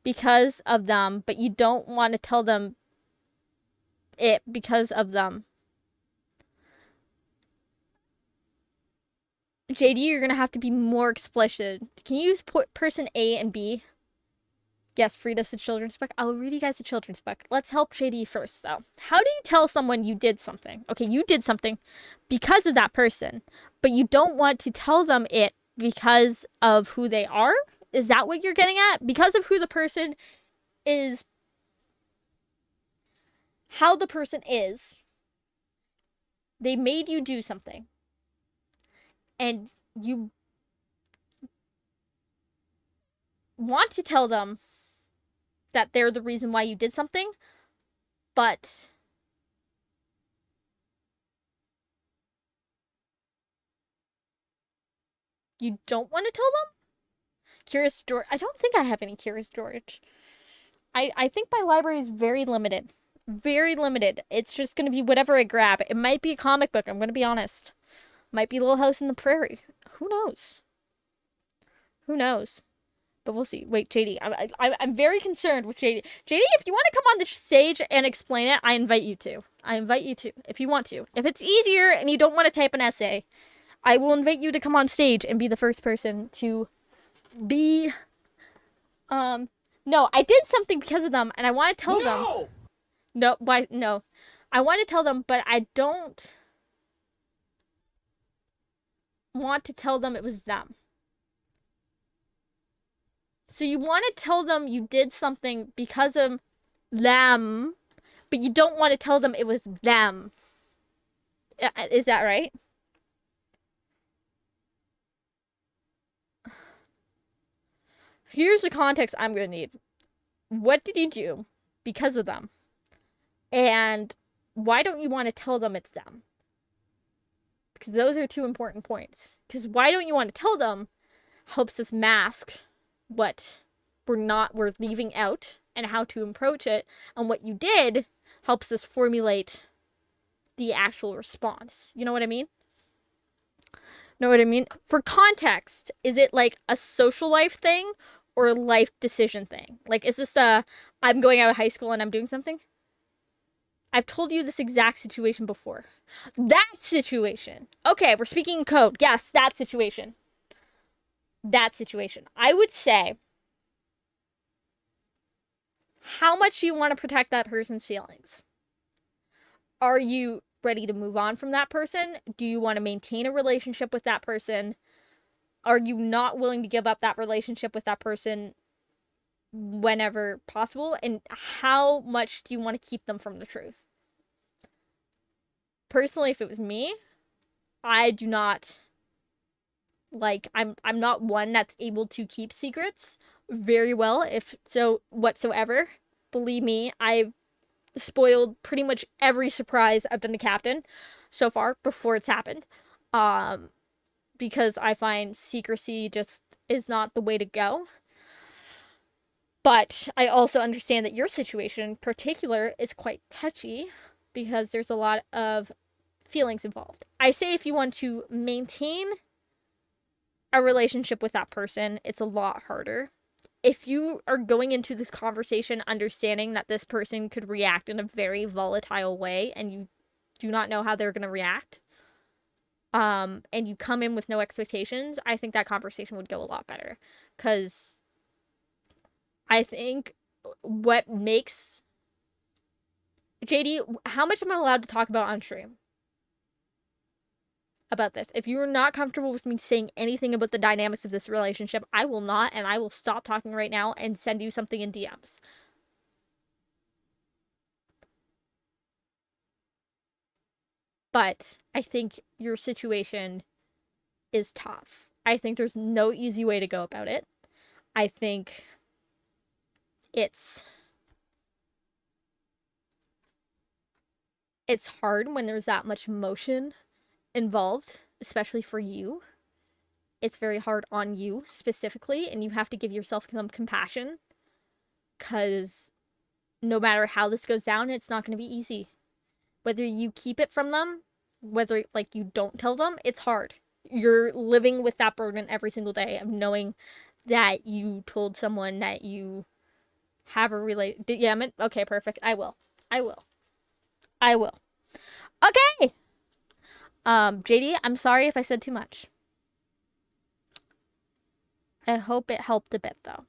because of them, but you don't want to tell them it because of them? JD, you're going to have to be more explicit. Can you use person A and B? Yes, read us a children's book. I'll read you guys a children's book. Let's help JD first, though. How do you tell someone you did something? Okay, you did something because of that person, but you don't want to tell them it because of who they are? Is that what you're getting at? Because of who the person is, how the person is, they made you do something. And you want to tell them that they're the reason why you did something, but you don't want to tell them? Curious George. I don't think I have any Curious George. I think my library is very limited. Very limited. It's just going to be whatever I grab. It might be a comic book, I'm going to be honest. Might be Little House in the Prairie. Who knows? Who knows? But we'll see. Wait, JD. I'm very concerned with JD. JD, if you want to come on the stage and explain it, I invite you to. I invite you to, if you want to. If it's easier and you don't want to type an essay, I will invite you to come on stage and be the first person to be... No, I did something because of them, and I want to tell them. No, why? No. I want to tell them, but I don't want to tell them it was them. So you want to tell them you did something because of them, but you don't want to tell them it was them. Is that right? Here's the context I'm going to need. What did you do because of them? And why don't you want to tell them it's them? Because those are two important points. Because why don't you want to tell them helps us mask what we're leaving out and how to approach it. And what you did helps us formulate the actual response. You know what I mean? Know what I mean? For context, is it like a social life thing or a life decision thing? Like, is this I'm going out of high school and I'm doing something? I've told you this exact situation before. That situation. Okay, we're speaking code. Yes, that situation. That situation. I would say, how much do you want to protect that person's feelings? Are you ready to move on from that person? Do you want to maintain a relationship with that person? Are you not willing to give up that relationship with that person whenever possible? And how much do you want to keep them from the truth? Personally, if it was me, I do not I'm not one that's able to keep secrets very well, if so whatsoever. Believe me, I've spoiled pretty much every surprise I've done to Captain so far before it's happened. Because I find secrecy just is not the way to go. But I also understand that your situation in particular is quite touchy because there's a lot of feelings involved. I say if you want to maintain a relationship with that person, it's a lot harder. If you are going into this conversation understanding that this person could react in a very volatile way and you do not know how they're going to react, and you come in with no expectations, I think that conversation would go a lot better. Because I think what makes... JD, how much am I allowed to talk about on stream? About this. If you're not comfortable with me saying anything about the dynamics of this relationship, I will not, and I will stop talking right now and send you something in DMs. But I think your situation is tough. I think there's no easy way to go about it. I think it's hard when there's that much emotion involved, especially for you. It's very hard on you specifically, and you have to give yourself some compassion, because no matter how this goes down, it's not going to be easy. Whether you keep it from them, whether you don't tell them, it's hard. You're living with that burden every single day of knowing that you told someone that you have a okay, perfect. I will. Okay. JD, I'm sorry if I said too much. I hope it helped a bit, though.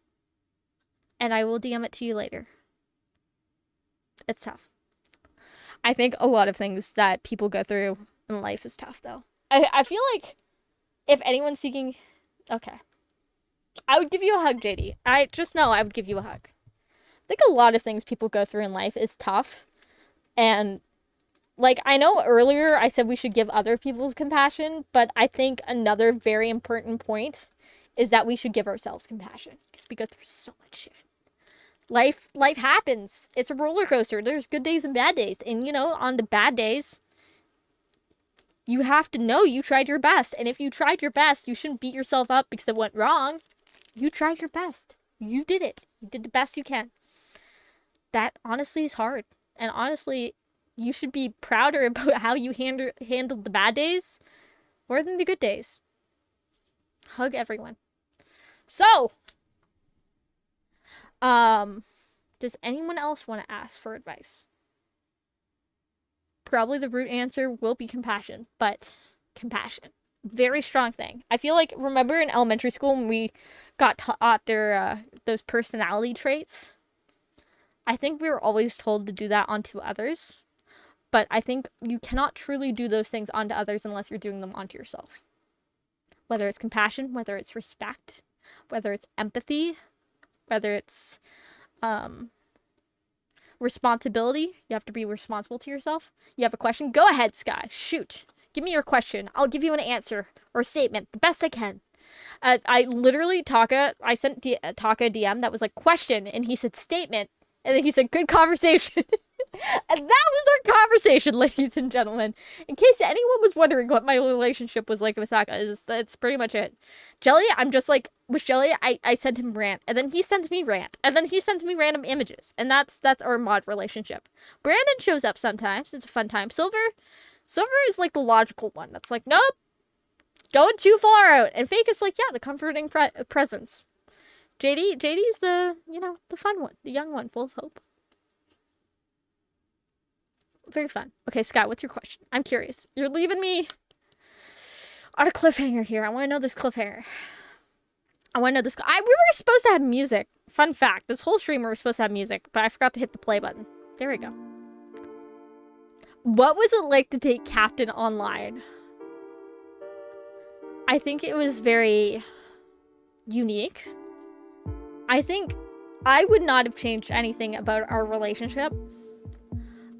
And I will DM it to you later. It's tough. I think a lot of things that people go through in life is tough, though. I feel like if anyone's seeking... Okay. I would give you a hug, JD. I just know I would give you a hug. I think a lot of things people go through in life is tough. And... I know earlier I said we should give other people compassion, but I think another very important point is that we should give ourselves compassion, because we go through so much shit. Life happens. It's a roller coaster. There's good days and bad days. And, on the bad days, you have to know you tried your best. And if you tried your best, you shouldn't beat yourself up because it went wrong. You tried your best. You did it. You did the best you can. that honestly is hard. And honestly, you should be prouder about how you handled the bad days more than the good days. Hug everyone. So, does anyone else want to ask for advice? Probably the root answer will be compassion, but compassion. Very strong thing. I feel like, remember in elementary school when we got taught those personality traits? I think we were always told to do that onto others, but I think you cannot truly do those things onto others unless you're doing them onto yourself. Whether it's compassion, whether it's respect, whether it's empathy, whether it's responsibility. You have to be responsible to yourself. You have a question? Go ahead, Sky. Shoot. Give me your question. I'll give you an answer or a statement the best I can. I literally, I sent Taka a DM that was like, question, and he said statement, and then he said, good conversation. And that was our conversation, ladies and gentlemen. In case anyone was wondering what my relationship was like with Taka, that's pretty much it. Jelly, I'm just like, with Jelly, I sent him rant, and then he sends me rant, and then he sends me random images, and that's our mod relationship. Brandon shows up sometimes. It's a fun time. Silver is like the logical one. That's like, nope, going too far out. And Fake is like, yeah, the comforting presence. JD's the fun one, the young one, full of hope. Very fun. Okay, Scott, what's your question? I'm curious. You're leaving me on a cliffhanger here. I want to know this cliffhanger. We were supposed to have music. Fun fact. This whole stream we were supposed to have music, but I forgot to hit the play button. There we go. What was it like to take Captain online? I think it was very unique. I think I would not have changed anything about our relationship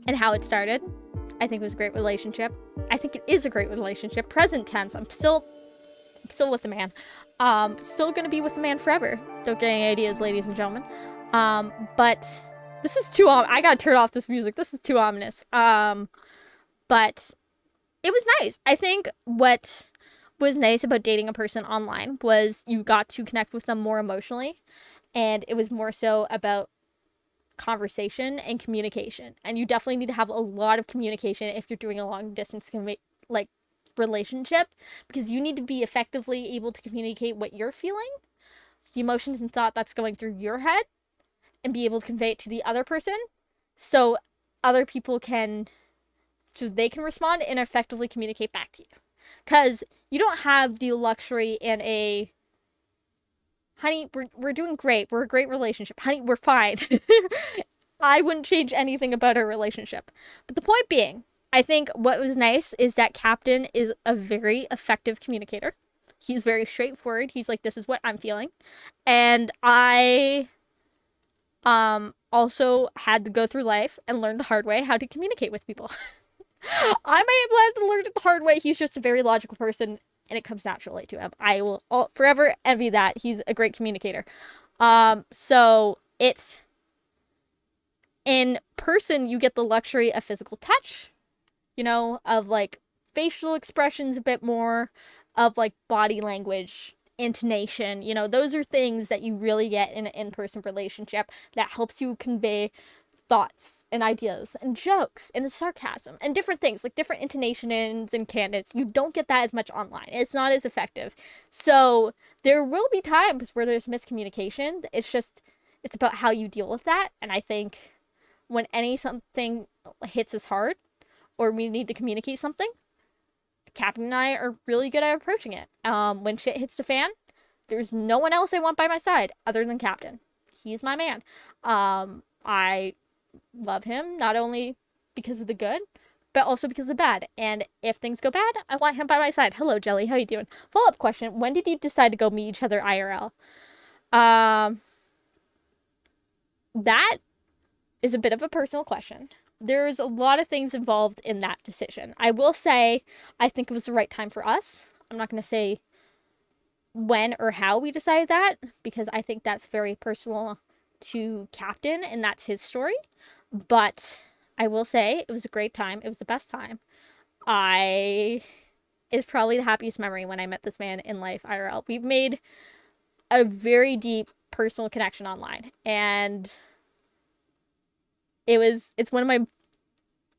and how it started. I think it was a great relationship. I think it is a great relationship. Present tense. I'm still with the man. Still gonna be with the man forever. Don't get any ideas, ladies and gentlemen. But this is too I gotta turn off this music. This is too ominous. But it was nice. I think what was nice about dating a person online was you got to connect with them more emotionally, and it was more so about conversation and communication. And you definitely need to have a lot of communication if you're doing a long distance relationship, because you need to be effectively able to communicate what you're feeling, the emotions and thought that's going through your head, and be able to convey it to the other person so other people can respond and effectively communicate back to you. Because you don't have the luxury in a, honey, we're doing great, we're a great relationship, honey, we're fine. I wouldn't change anything about our relationship. But the point being, I think what was nice is that Captain is a very effective communicator. He's very straightforward. He's like, this is what I'm feeling. And I also had to go through life and learn the hard way how to communicate with people. I may have had to learn it the hard way. He's just a very logical person, and it comes naturally to him. I will forever envy that. He's a great communicator. So it's in person, you get the luxury of physical touch, of like facial expressions a bit more, of like body language, intonation. Those are things that you really get in an in-person relationship that helps you convey thoughts and ideas and jokes and sarcasm and different things, like different intonations and candidates. You don't get that as much online. It's not as effective. So there will be times where there's miscommunication. It's about how you deal with that. And I think when something hits us hard, or we need to communicate something, Captain and I are really good at approaching it. When shit hits the fan, there's no one else I want by my side other than Captain. He's my man. I love him not only because of the good, but also because of the bad. And if things go bad, I want him by my side. Hello, Jelly. How you doing? Follow-up question. When did you decide to go meet each other IRL? That is a bit of a personal question. There's a lot of things involved in that decision. I will say I think it was the right time for us. I'm not going to say when or how we decided that, because I think that's very personal to Captain, and that's his story. But I will say it was a great time. It was the best time. It's probably the happiest memory when I met this man in life IRL. We've made a very deep personal connection online, and It's one of my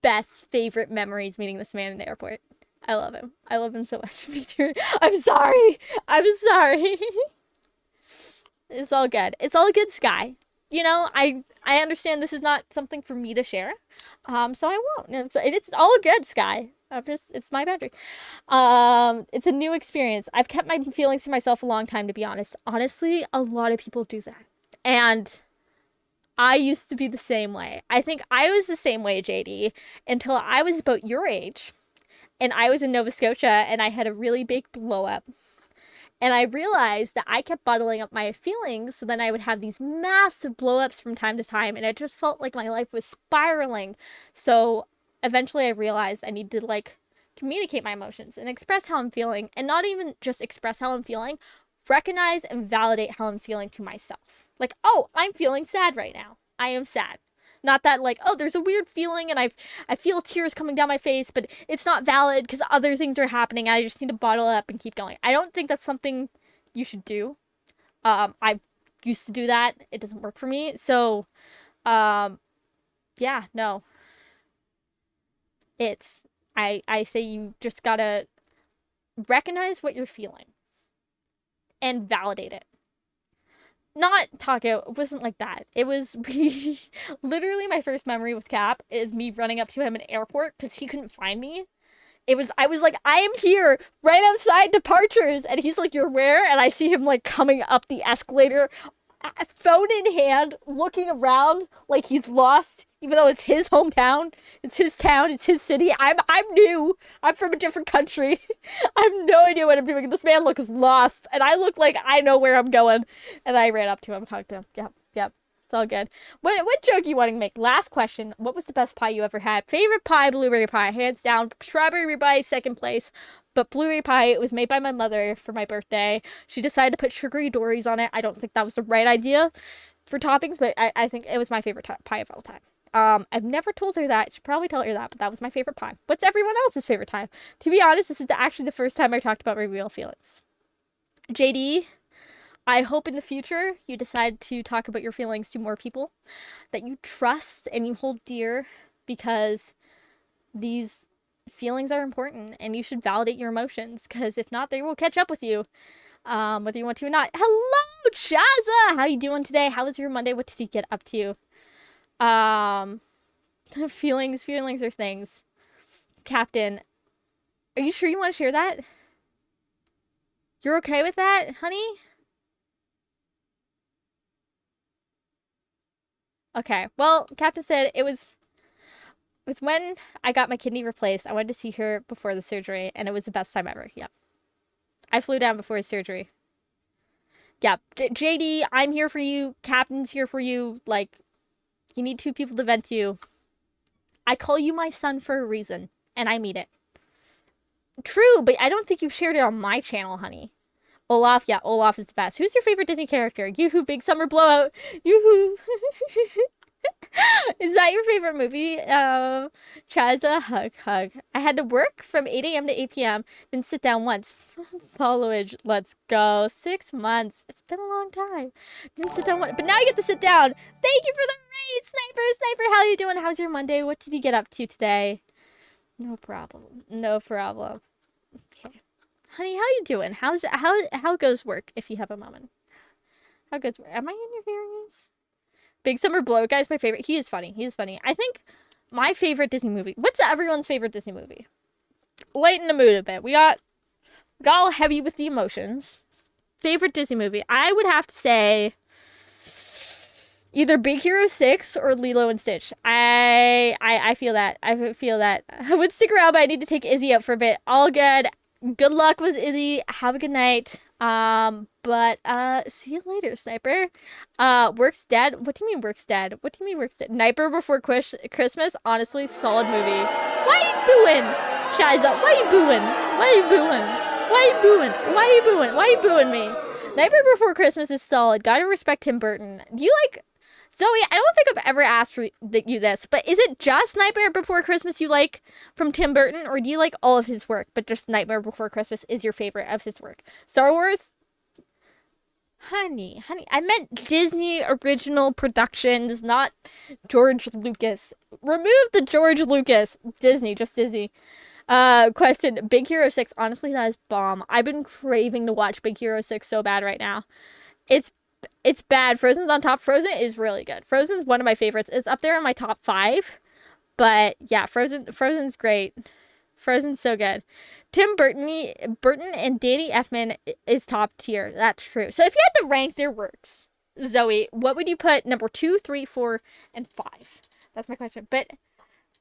best favorite memories meeting this man in the airport. I love him. I love him so much. Me too. I'm sorry. I'm sorry. It's all good. It's all good, Sky. You know, I understand this is not something for me to share. So I won't. It's all good, Sky. It's my boundary. It's a new experience. I've kept my feelings to myself a long time, to be honest. Honestly, a lot of people do that. And I used to be the same way. I think I was the same way, JD, until I was about your age. And I was in Nova Scotia and I had a really big blow up. And I realized that I kept bottling up my feelings, so then I would have these massive blow ups from time to time, and it just felt like my life was spiraling. So eventually I realized I need to like communicate my emotions and express how I'm feeling, and not even just express how I'm feeling, recognize and validate how I'm feeling to myself. Like, oh, I'm feeling sad right now. I am sad. Not that like, oh, there's a weird feeling and I feel tears coming down my face, but it's not valid because other things are happening. I just need to bottle it up and keep going. I don't think that's something you should do. I used to do that. It doesn't work for me. So, yeah, no. I say you just gotta recognize what you're feeling and validate it. Not talk out. It wasn't like that. It was literally my first memory with Cap is me running up to him in the airport because he couldn't find me. I was like, I am here right outside departures. And he's like, you're where? And I see him like coming up the escalator, phone in hand, looking around like he's lost, even though it's his hometown, it's his town, it's his city. I'm new. I'm from a different country. I have no idea what I'm doing. This man looks lost, and I look like I know where I'm going. And I ran up to him and talked to him. Yep. It's all good. What joke do you want to make? Last question. What was the best pie you ever had? Favorite pie, blueberry pie, hands down. Strawberry pie, second place. But blueberry pie, it was made by my mother for my birthday. She decided to put sugary Dories on it. I don't think that was the right idea for toppings, but I think it was my favorite pie of all time. I've never told her that. I should probably tell her that, but that was my favorite pie. What's everyone else's favorite time? To be honest, this is actually the first time I talked about my real feelings. JD, I hope in the future you decide to talk about your feelings to more people that you trust and you hold dear, because these feelings are important and you should validate your emotions, because if not, they will catch up with you, whether you want to or not. Hello, Chaza! How you doing today? How was your Monday? What did you get up to? Feelings are things. Captain, are you sure you want to share that? You're okay with that, honey? Okay, well, Captain said it was when I got my kidney replaced. I went to see her before the surgery, and it was the best time ever. Yep. I flew down before his surgery. Yep. JD, I'm here for you. Captain's here for you. Like, you need two people to vent to. I call you my son for a reason, and I mean it. True, but I don't think you've shared it on my channel, honey. Olaf, yeah, Olaf is the best. Who's your favorite Disney character? Yoo-hoo, Big Summer Blowout. Yoo-hoo. Is that your favorite movie? Chaza, hug. I had to work from 8 a.m. to 8 p.m. Didn't sit down once. Followage, let's go. 6 months. It's been a long time. Didn't sit down once. But now you get to sit down. Thank you for the raid, Sniper. How you doing? How's your Monday? What did you get up to today? No problem. Okay. Honey, how you doing? How goes work, if you have a moment? How goes work? Am I in your hearing aids? Big Summer Blowout Guy's my favorite. He is funny. I think my favorite Disney movie. What's everyone's favorite Disney movie? Lighten the mood a bit. We got all heavy with the emotions. Favorite Disney movie. I would have to say either Big Hero 6 or Lilo and Stitch. I feel that. I would stick around, but I need to take Izzy out for a bit. All good. Good luck with Izzy. Have a good night. But see you later, Sniper. Work's dead. What do you mean Work's dead? Sniper Before Christmas, honestly, solid movie. Why you booing? Shiza, why you booing me? Nightmare Before Christmas is solid. Gotta respect Tim Burton. Do you like Zoe? I don't think I've ever asked you this, but is it just Nightmare Before Christmas you like from Tim Burton, or do you like all of his work, but just Nightmare Before Christmas is your favorite of his work? Star Wars? Honey. I meant Disney original productions, not George Lucas. Remove the George Lucas. Disney, just Disney. Question. Big Hero 6. Honestly, that is bomb. I've been craving to watch Big Hero 6 so bad right now. It's bad. Frozen's on top. Frozen is really good. Frozen's one of my favorites. It's up there in my top 5. But yeah, Frozen's great. Frozen's so good. Tim Burton and Danny Elfman is top tier. That's true. So if you had to rank their works, Zoe, what would you put number 2, 3, 4, and 5? That's my question. But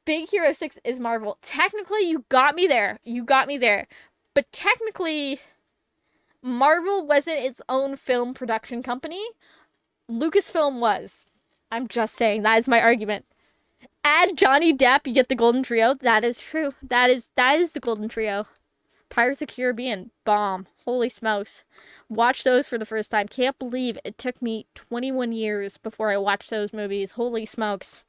Big Hero 6 is Marvel. Technically, you got me there. But technically, Marvel wasn't its own film production company. Lucasfilm was. I'm just saying. That is my argument. Add Johnny Depp, you get the Golden Trio. That is true. That is the Golden Trio. Pirates of the Caribbean, bomb. Holy smokes. Watched those for the first time. Can't believe it took me 21 years before I watched those movies. Holy smokes.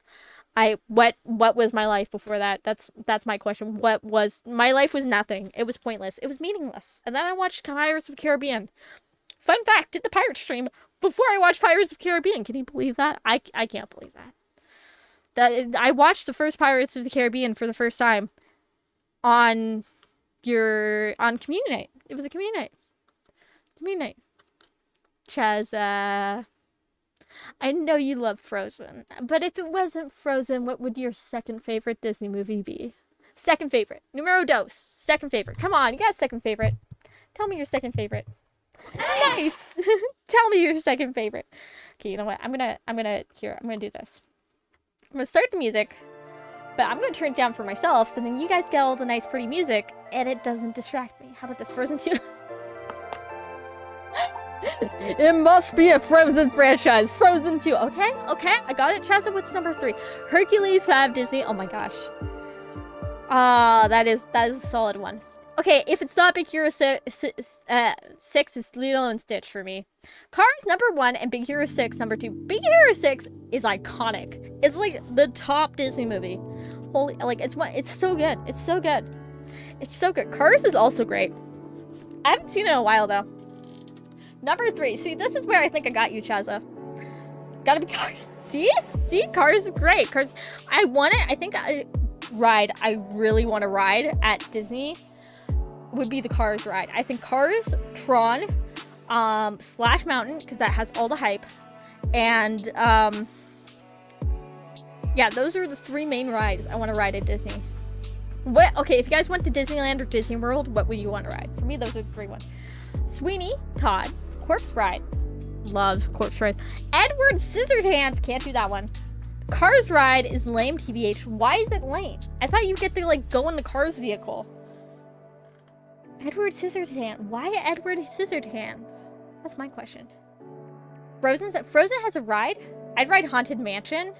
What was my life before that? That's my question. My life was nothing. It was pointless. It was meaningless. And then I watched Pirates of the Caribbean. Fun fact, did the pirate stream before I watched Pirates of the Caribbean. Can you believe that? I can't believe that. I watched the first Pirates of the Caribbean for the first time on community night. It was a community night. Community night. Chaz, I know you love Frozen, but if it wasn't Frozen, what would your second favorite Disney movie be? Second favorite. Numero dos. Second favorite. Come on, you got a second favorite. Tell me your second favorite. Nice. Tell me your second favorite. Okay, you know what? I'm gonna do this. I'm gonna start the music, but I'm gonna turn it down for myself, so then you guys get all the nice, pretty music, and it doesn't distract me. How about this? Frozen 2? It must be a Frozen franchise. Frozen 2. Okay, I got it. Chassa, what's number 3? Hercules 5, Disney. Oh my gosh. That is a solid one. Okay, if it's not Big Hero 6, it's Lilo and Stitch for me. Cars number 1 and Big Hero 6 number 2. Big Hero 6 is iconic. It's like the top Disney movie. It's so good. It's so good. It's so good. Cars is also great. I haven't seen it in a while though. Number 3. See, this is where I think I got you, Chazza. Gotta be Cars. See, Cars is great. Cars. I really want to ride at Disney. Would be the Cars ride. I think Cars, Tron, Splash Mountain, because that has all the hype, and yeah, those are the 3 main rides I want to ride at Disney. Okay, if you guys went to Disneyland or Disney World, what would you want to ride? For me, those are the 3 ones. Sweeney Todd, Corpse Ride, love Corpse Ride. Edward Scissorhands, can't do that one. Cars ride is lame, TBH. Why is it lame? I thought you get to go in the Cars vehicle. Edward Scissorhands. Why Edward Scissorhands? That's my question. Frozen has a ride? I'd ride Haunted Mansion.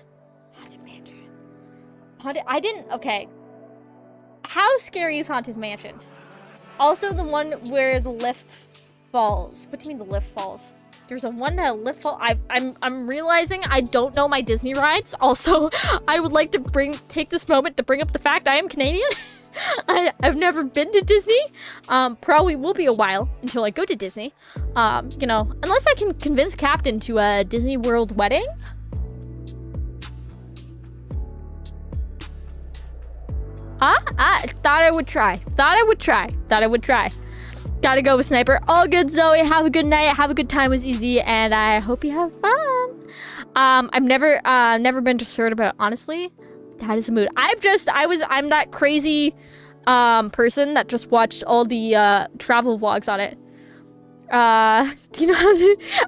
Okay. How scary is Haunted Mansion? Also the one where the lift falls. What do you mean the lift falls? There's a one that lift fall. I'm realizing I don't know my Disney rides. Also, I would like to take this moment to bring up the fact I am Canadian. I've never been to Disney. Probably will be a while until I go to Disney. Unless I can convince Captain to a Disney World wedding. Thought I would try. Gotta go with Sniper. All good, Zoe. Have a good night. Have a good time with Easy, and I hope you have fun. I've never been to Florida, but honestly, that is a mood. I'm that crazy person that just watched all the travel vlogs on it. Do you know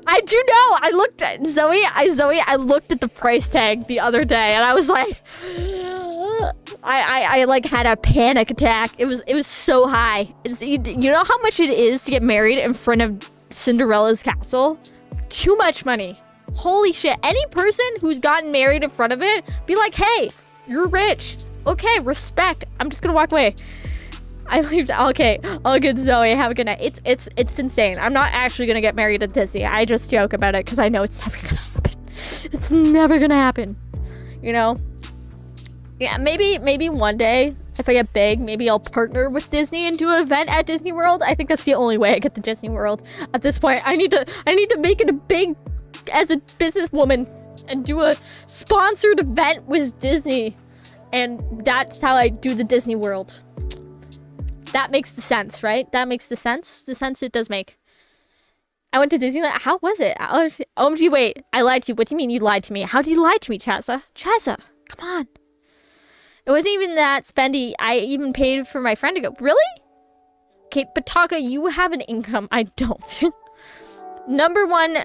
I do know. I looked at Zoe. I looked at the price tag the other day, and I was like, I had a panic attack. It was so high. You know how much it is to get married in front of Cinderella's castle? Too much money. Holy shit. Any person who's gotten married in front of it, be like, hey, you're rich. Okay, respect. I'm just gonna walk away. I leave. Okay, all good, Zoe. Have a good night. It's insane. I'm not actually gonna get married at Disney. I just joke about it because I know it's never gonna happen. It's never gonna happen. You know? Yeah, maybe one day If I get big, maybe I'll partner with Disney and do an event at Disney World. I think that's the only way I get to Disney World at this point. I need to make it a big as a businesswoman and do a sponsored event with Disney. And that's how I do the Disney World. That makes the sense, right? That makes the sense. The sense it does make. I went to Disneyland. How was it? OMG, wait. I lied to you. What do you mean you lied to me? How did you lie to me, Chazza? Chazza, come on. It wasn't even that spendy. I even paid for my friend to go. Really? Okay, but Taka, you have an income. I don't. Number 1,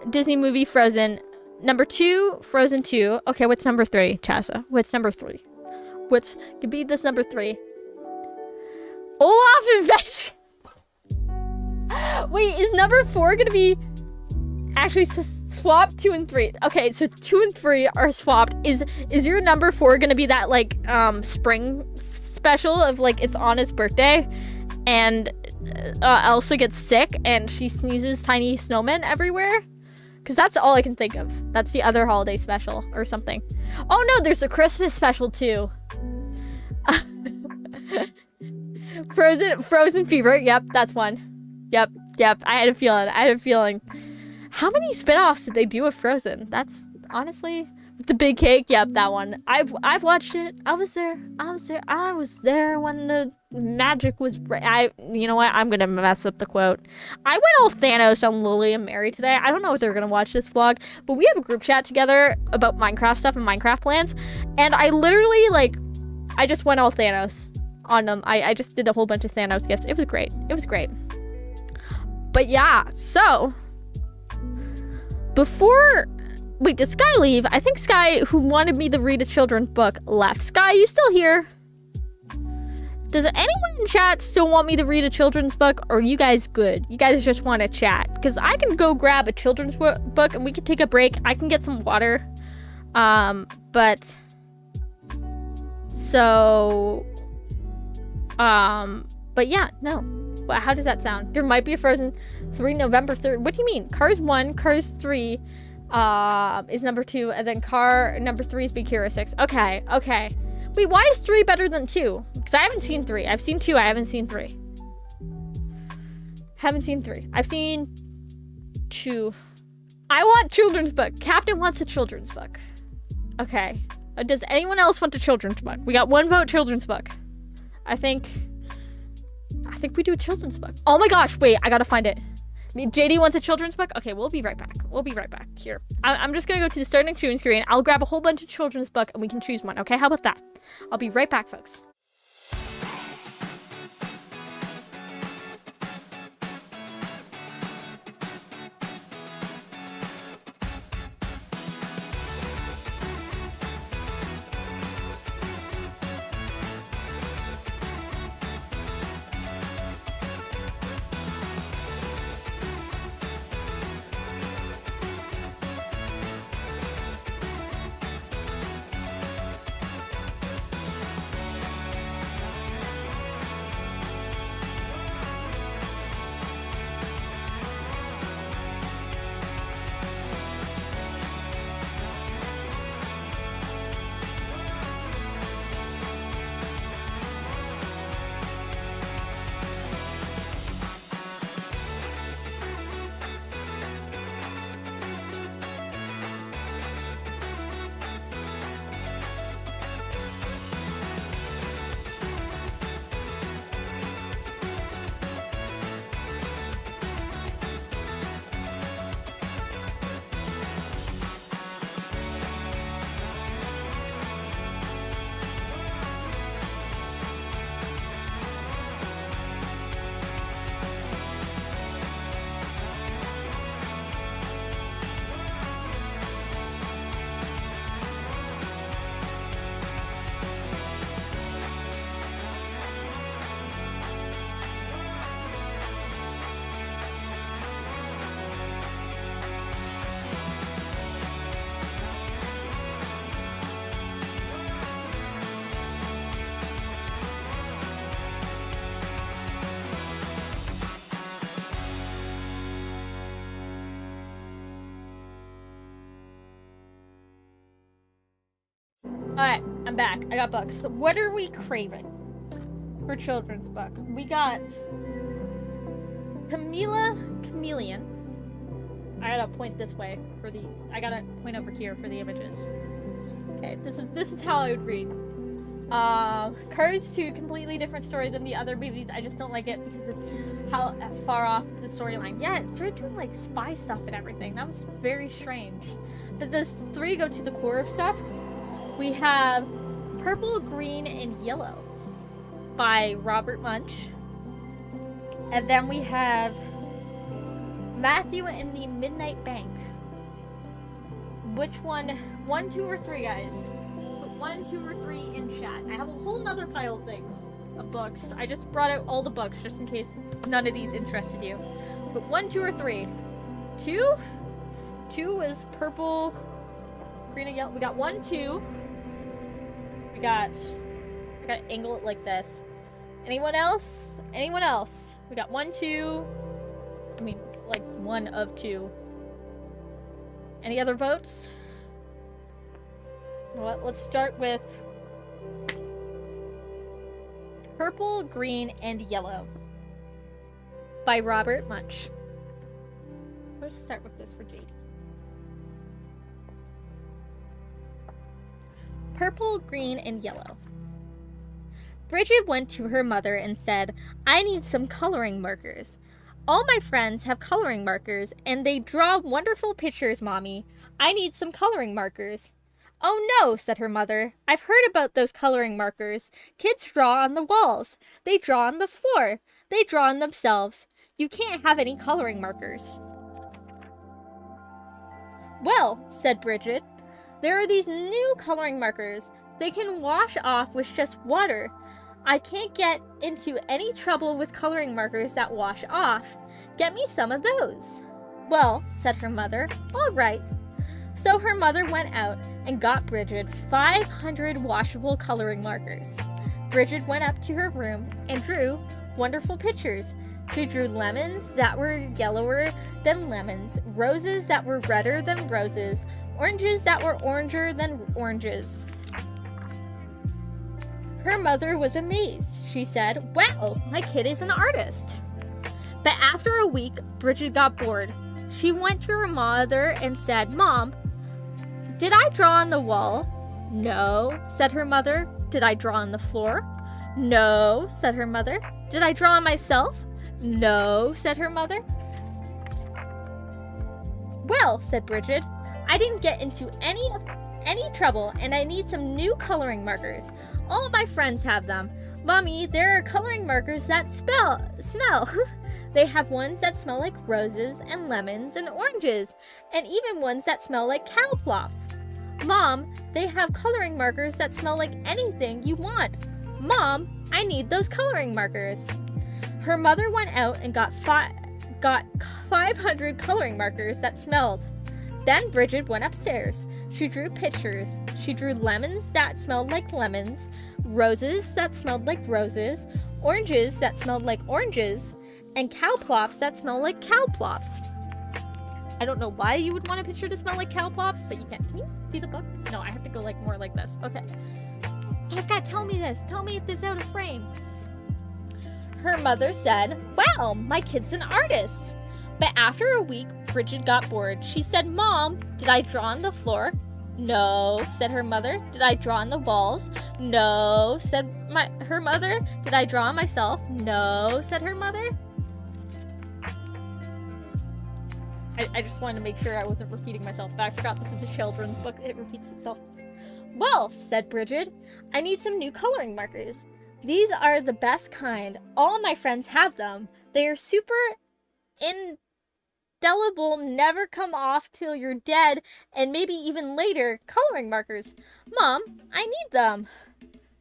Disney movie, Frozen. Number 2, Frozen 2. Okay, what's number 3, Chazza? What's number 3? Give me this number 3. Olaf Adventure. Wait, is number 4 gonna be actually swapped? 2 and 3. Okay, so 2 and 3 are swapped. Is your number 4 gonna be that like spring special of like it's on his birthday and Elsa gets sick and she sneezes tiny snowmen everywhere? Because that's all I can think of. That's the other holiday special or something. Oh no, there's a Christmas special too. Frozen Fever. Yep, that's one. Yep. I had a feeling. How many spin-offs did they do of Frozen? That's honestly the big cake. Yep, that one. I've watched it. I was there when the magic was you know what? I'm gonna mess up the quote. I went all Thanos on Lily and Mary today. I don't know if they're gonna watch this vlog, but we have a group chat together about Minecraft stuff and Minecraft plans, and I literally I just went all Thanos on them. I just did a whole bunch of Thanos gifts. It was great. But yeah, so wait, did Sky leave? I think Sky, who wanted me to read a children's book, left. Sky, you still here? Does anyone in chat still want me to read a children's book, or are you guys good? You guys just want to chat? Because I can go grab a children's book and we can take a break. I can get some water. But yeah, no. Well, how does that sound? There might be a Frozen 3 November 3rd. What do you mean? Cars 1, Cars 3 is number 2, and then car number 3 is Big Hero 6. Okay. Wait, why is 3 better than 2? Because I haven't seen 3. I've seen 2, I haven't seen 3. I've seen 2. I want children's book. Captain wants a children's book. Okay. Does anyone else want a children's book? We got 1 vote children's book. I think we do a children's book. Oh my gosh, wait, I gotta find it. JD wants a children's book? Okay, we'll be right back. Here. I'm just gonna go to the starting viewing screen. I'll grab a whole bunch of children's book and we can choose one, okay? How about that? I'll be right back, folks. Alright, I'm back. I got books. So what are we craving? for children's book. We got Chameleon. I gotta point this way for the. I gotta point over here for the images. Okay, this is how I would read. Courage to a completely different story than the other movies. I just don't like it because of how far off the storyline. Yeah, it started doing like spy stuff and everything. That was very strange. But does 3 go to the core of stuff? We have Purple, Green, and Yellow by Robert Munsch. And then we have Matthew and the Midnight Bank. Which one? 1, 2, or 3, guys? Put 1, 2, or 3 in chat. I have a whole nother pile of things. Of books. I just brought out all the books just in case none of these interested you. But 1, 2, or 3? 2? 2 is Purple, Green, and Yellow. We got 1, 2. I gotta angle it like this. Anyone else? Anyone else? We got 1, 2. I mean, like 1 of 2. Any other votes? Well, let's start with Purple, Green, and Yellow by Robert Munsch. Let's start with this for Jade. Purple, Green, and Yellow. Bridget went to her mother and said, "I need some coloring markers. All my friends have coloring markers, and they draw wonderful pictures, Mommy. I need some coloring markers." "Oh no," said her mother. "I've heard about those coloring markers. Kids draw on the walls. They draw on the floor. They draw on themselves. You can't have any coloring markers." "Well," said Bridget, "there are these new coloring markers. They can wash off with just water. I can't get into any trouble with coloring markers that wash off. Get me some of those." "Well," said her mother, "all right." So her mother went out and got Bridget 500 washable coloring markers. Bridget went up to her room and drew wonderful pictures. She drew lemons that were yellower than lemons, roses that were redder than roses, oranges that were oranger than oranges. Her mother was amazed. She said, "Wow, my kid is an artist." But after a week, Bridget got bored. She went to her mother and said, "Mom, did I draw on the wall?" "No," said her mother. "Did I draw on the floor?" "No," said her mother. "Did I draw on myself?" "No," said her mother. "Well," said Bridget, "I didn't get into any trouble, and I need some new coloring markers. All my friends have them. Mommy, there are coloring markers that smell. They have ones that smell like roses and lemons and oranges, and even ones that smell like cow plops. Mom, they have coloring markers that smell like anything you want. Mom, I need those coloring markers." Her mother went out and got 500 coloring markers that smelled. Then Bridget went upstairs. She drew pictures. She drew lemons that smelled like lemons, roses that smelled like roses, oranges that smelled like oranges, and cow plops that smelled like cow plops. I don't know why you would want a picture to smell like cow plops, but you can. Can you see the book? No, I have to go like more like this. Okay. You guys gotta tell me this. Tell me if this is out of frame. Her mother said, "Wow, my kid's an artist." But after a week, Bridget got bored. She said, "Mom, did I draw on the floor?" "No," said her mother. "Did I draw on the walls?" "No," said her mother. "Did I draw on myself?" "No," said her mother. I just wanted to make sure I wasn't repeating myself, but I forgot this is a children's book. It repeats itself. "Well," said Bridget, "I need some new coloring markers. These are the best kind. All my friends have them. They are super indelible, never come off till you're dead, and maybe even later coloring markers. Mom, I need them."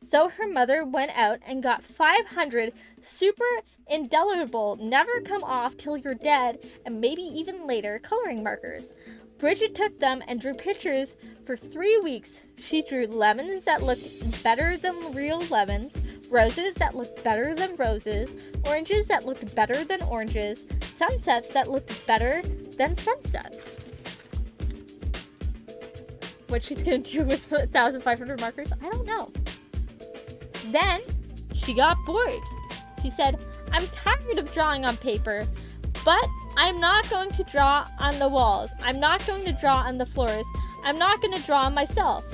So her mother went out and got 500 super indelible, never come off till you're dead, and maybe even later coloring markers. Bridget took them and drew pictures for 3 weeks. She drew lemons that looked better than real lemons, roses that looked better than roses, oranges that looked better than oranges, sunsets that looked better than sunsets. What she's gonna do with 1,500 markers, I don't know. Then she got bored. She said, I'm tired of drawing on paper, but I'm not going to draw on the walls. I'm not going to draw on the floors. I'm not going to draw on myself.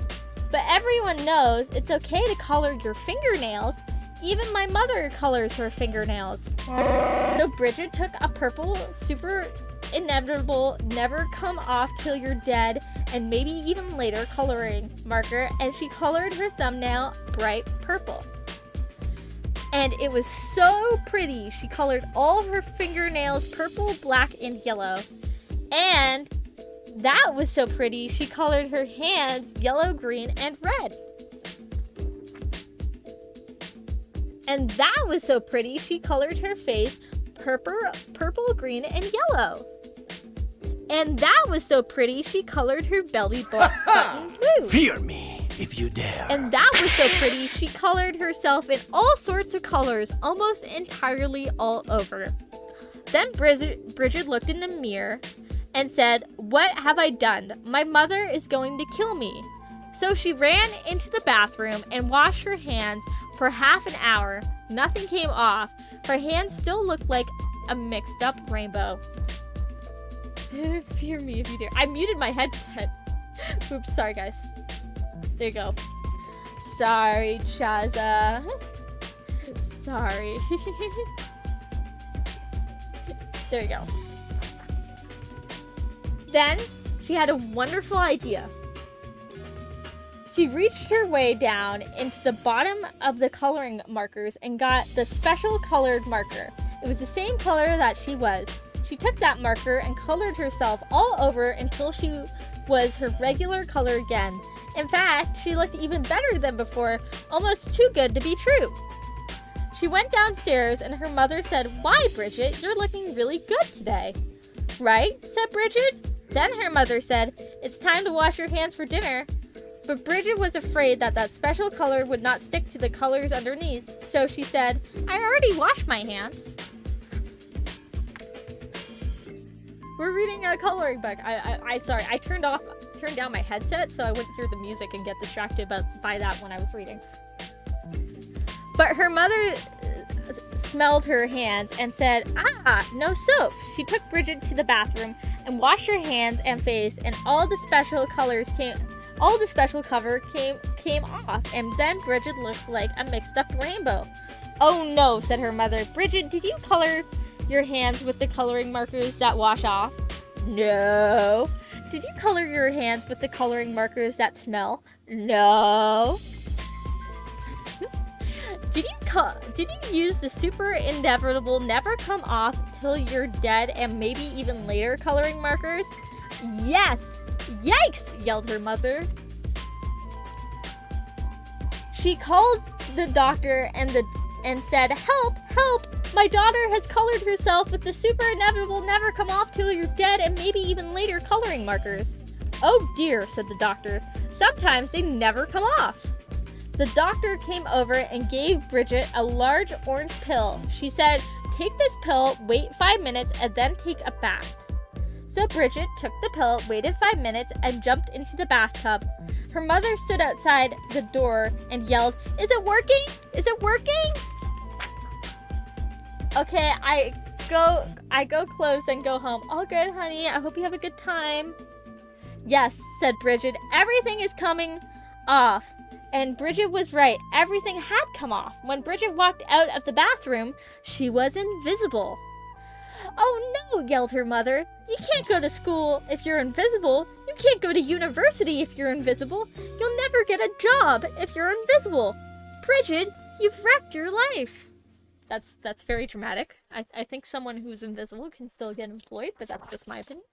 But everyone knows it's okay to color your fingernails. Even my mother colors her fingernails. So Bridget took a purple, super inevitable, never come off till you're dead, and maybe even later coloring marker, and she colored her thumbnail bright purple. And it was so pretty. She colored all of her fingernails purple, black, and yellow. And that was so pretty, she colored her hands yellow, green, and red. And that was so pretty, she colored her face purple, green, and yellow. And that was so pretty, she colored her belly button blue. Fear me if you dare. And that was so pretty, she colored herself in all sorts of colors, almost entirely all over. Then Bridget looked in the mirror and said, what have I done? My mother is going to kill me. So she ran into the bathroom and washed her hands for half an hour. Nothing came off. Her hands still looked like a mixed up rainbow. Fear me if you dare. I muted my headset. Oops, sorry guys. There you go. Sorry, Chaza. Sorry. There you go. Then she had a wonderful idea. She reached her way down into the bottom of the coloring markers and got the special colored marker. It was the same color that she was. She took that marker and colored herself all over until she was her regular color again. In fact, she looked even better than before, almost too good to be true. She went downstairs and her mother said, why, Bridget, you're looking really good today. Right? Said Bridget. Then her mother said, it's time to wash your hands for dinner. But Bridget was afraid that that special color would not stick to the colors underneath, so she said, I already washed my hands. We're reading a coloring book. I turned down my headset so I wouldn't hear the music and get distracted by that when I was reading. But her mother smelled her hands and said, no soap. She took Bridget to the bathroom and washed her hands and face, and all the special cover came off, and then Bridget looked like a mixed up rainbow. Oh no, said her mother. Bridget, did you color your hands with the coloring markers that wash off? No. Did you color your hands with the coloring markers that smell? No. Did you use the super inevitable never come off till you're dead and maybe even later coloring markers? Yes! Yikes! Yelled her mother. She called the doctor and said, help! Help! My daughter has colored herself with the super inevitable never come off till you're dead and maybe even later coloring markers. Oh dear, said the doctor. Sometimes they never come off. The doctor came over and gave Bridget a large orange pill. She said, take this pill, wait 5 minutes, and then take a bath. So Bridget took the pill, waited 5 minutes, and jumped into the bathtub. Her mother stood outside the door and yelled, is it working? Is it working? Okay, I go close and go home. All good, honey. I hope you have a good time. Yes, said Bridget. Everything is coming off. And Bridget was right. Everything had come off. When Bridget walked out of the bathroom, she was invisible. Oh no, yelled her mother. You can't go to school if you're invisible. You can't go to university if you're invisible. You'll never get a job if you're invisible. Bridget, you've wrecked your life. That's very dramatic. I think someone who's invisible can still get employed, but that's just my opinion.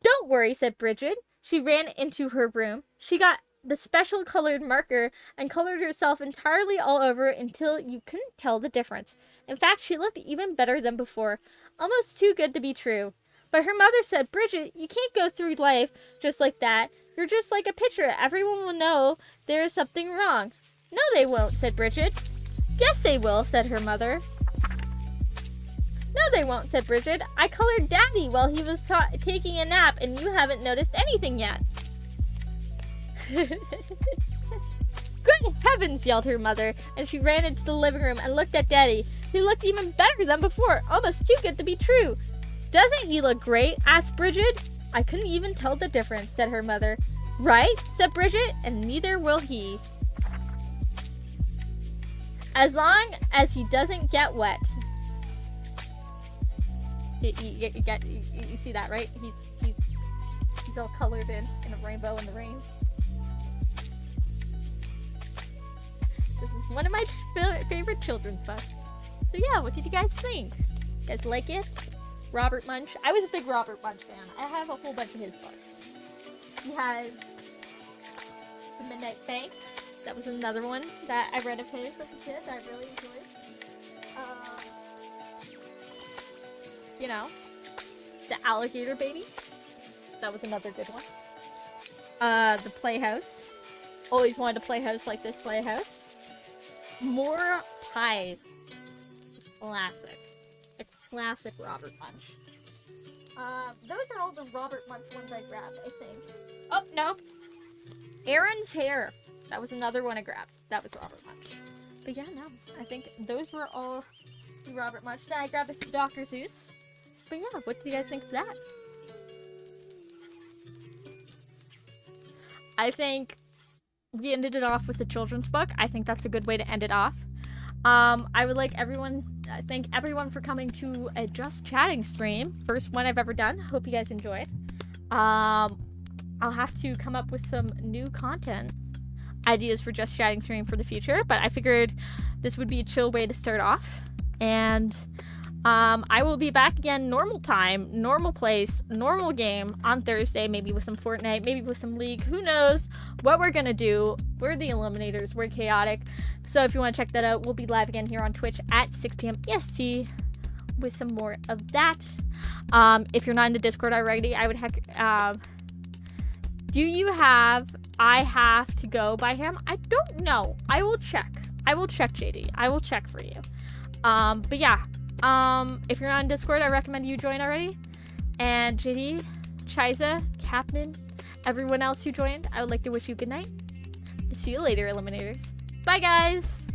Don't worry, said Bridget. She ran into her room. She got the special colored marker and colored herself entirely all over until you couldn't tell the difference. In fact, she looked even better than before, almost too good to be true. But her mother said, Bridget, you can't go through life just like that. You're just like a picture. Everyone will know there is something wrong. No, they won't, said Bridget. Yes, they will, said her mother. No, they won't, said Bridget. I colored Daddy while he was taking a nap, and you haven't noticed anything yet. Good heavens, yelled her mother, and she ran into the living room and looked at Daddy. He looked even better than before, almost too good to be true. Doesn't he look great? Asked Bridget. I couldn't even tell the difference, said her mother. Right? Said Bridget, and neither will he. As long as he doesn't get wet. You see that, right? He's all colored in a rainbow in the rain. This is one of my favorite children's books. So yeah, what did you guys think? You guys like it? Robert Munch. I was a big Robert Munch fan. I have a whole bunch of his books. He has The Midnight Bank. That was another one that I read of his as a kid that I really enjoyed. You know, The Alligator Baby. That was another good one. The Playhouse. Always wanted a playhouse like this playhouse. More Pies. Classic. A classic Robert Munch. Those are all the Robert Munch ones I grabbed, I think. Oh, no. Aaron's Hair. That was another one I grabbed. That was Robert Munch. But yeah, no. I think those were all the Robert Munch. Then I grabbed a few Dr. Seuss. But yeah, what do you guys think of that? I think we ended it off with a children's book. I think that's a good way to end it off. I would like thank everyone for coming to a Just Chatting stream. First one I've ever done. Hope you guys enjoyed. I'll have to come up with some new content ideas for Just Chatting stream for the future, but I figured this would be a chill way to start off. And I will be back again normal time, normal place, normal game on Thursday, maybe with some Fortnite, maybe with some League. Who knows what we're gonna do. We're the Eliminators. We're chaotic. So if you want to check that out, we'll be live again here on Twitch at 6 p.m. EST with some more of that. If you're not in the Discord already, I would do you have I Have to Go by him? I don't know. I will check. I will check, JD. I will check for you. But yeah. If you're on Discord, I recommend you join already. And JD, Chiza, Captain, everyone else who joined, I would like to wish you good night. See you later, Eliminators. Bye, guys!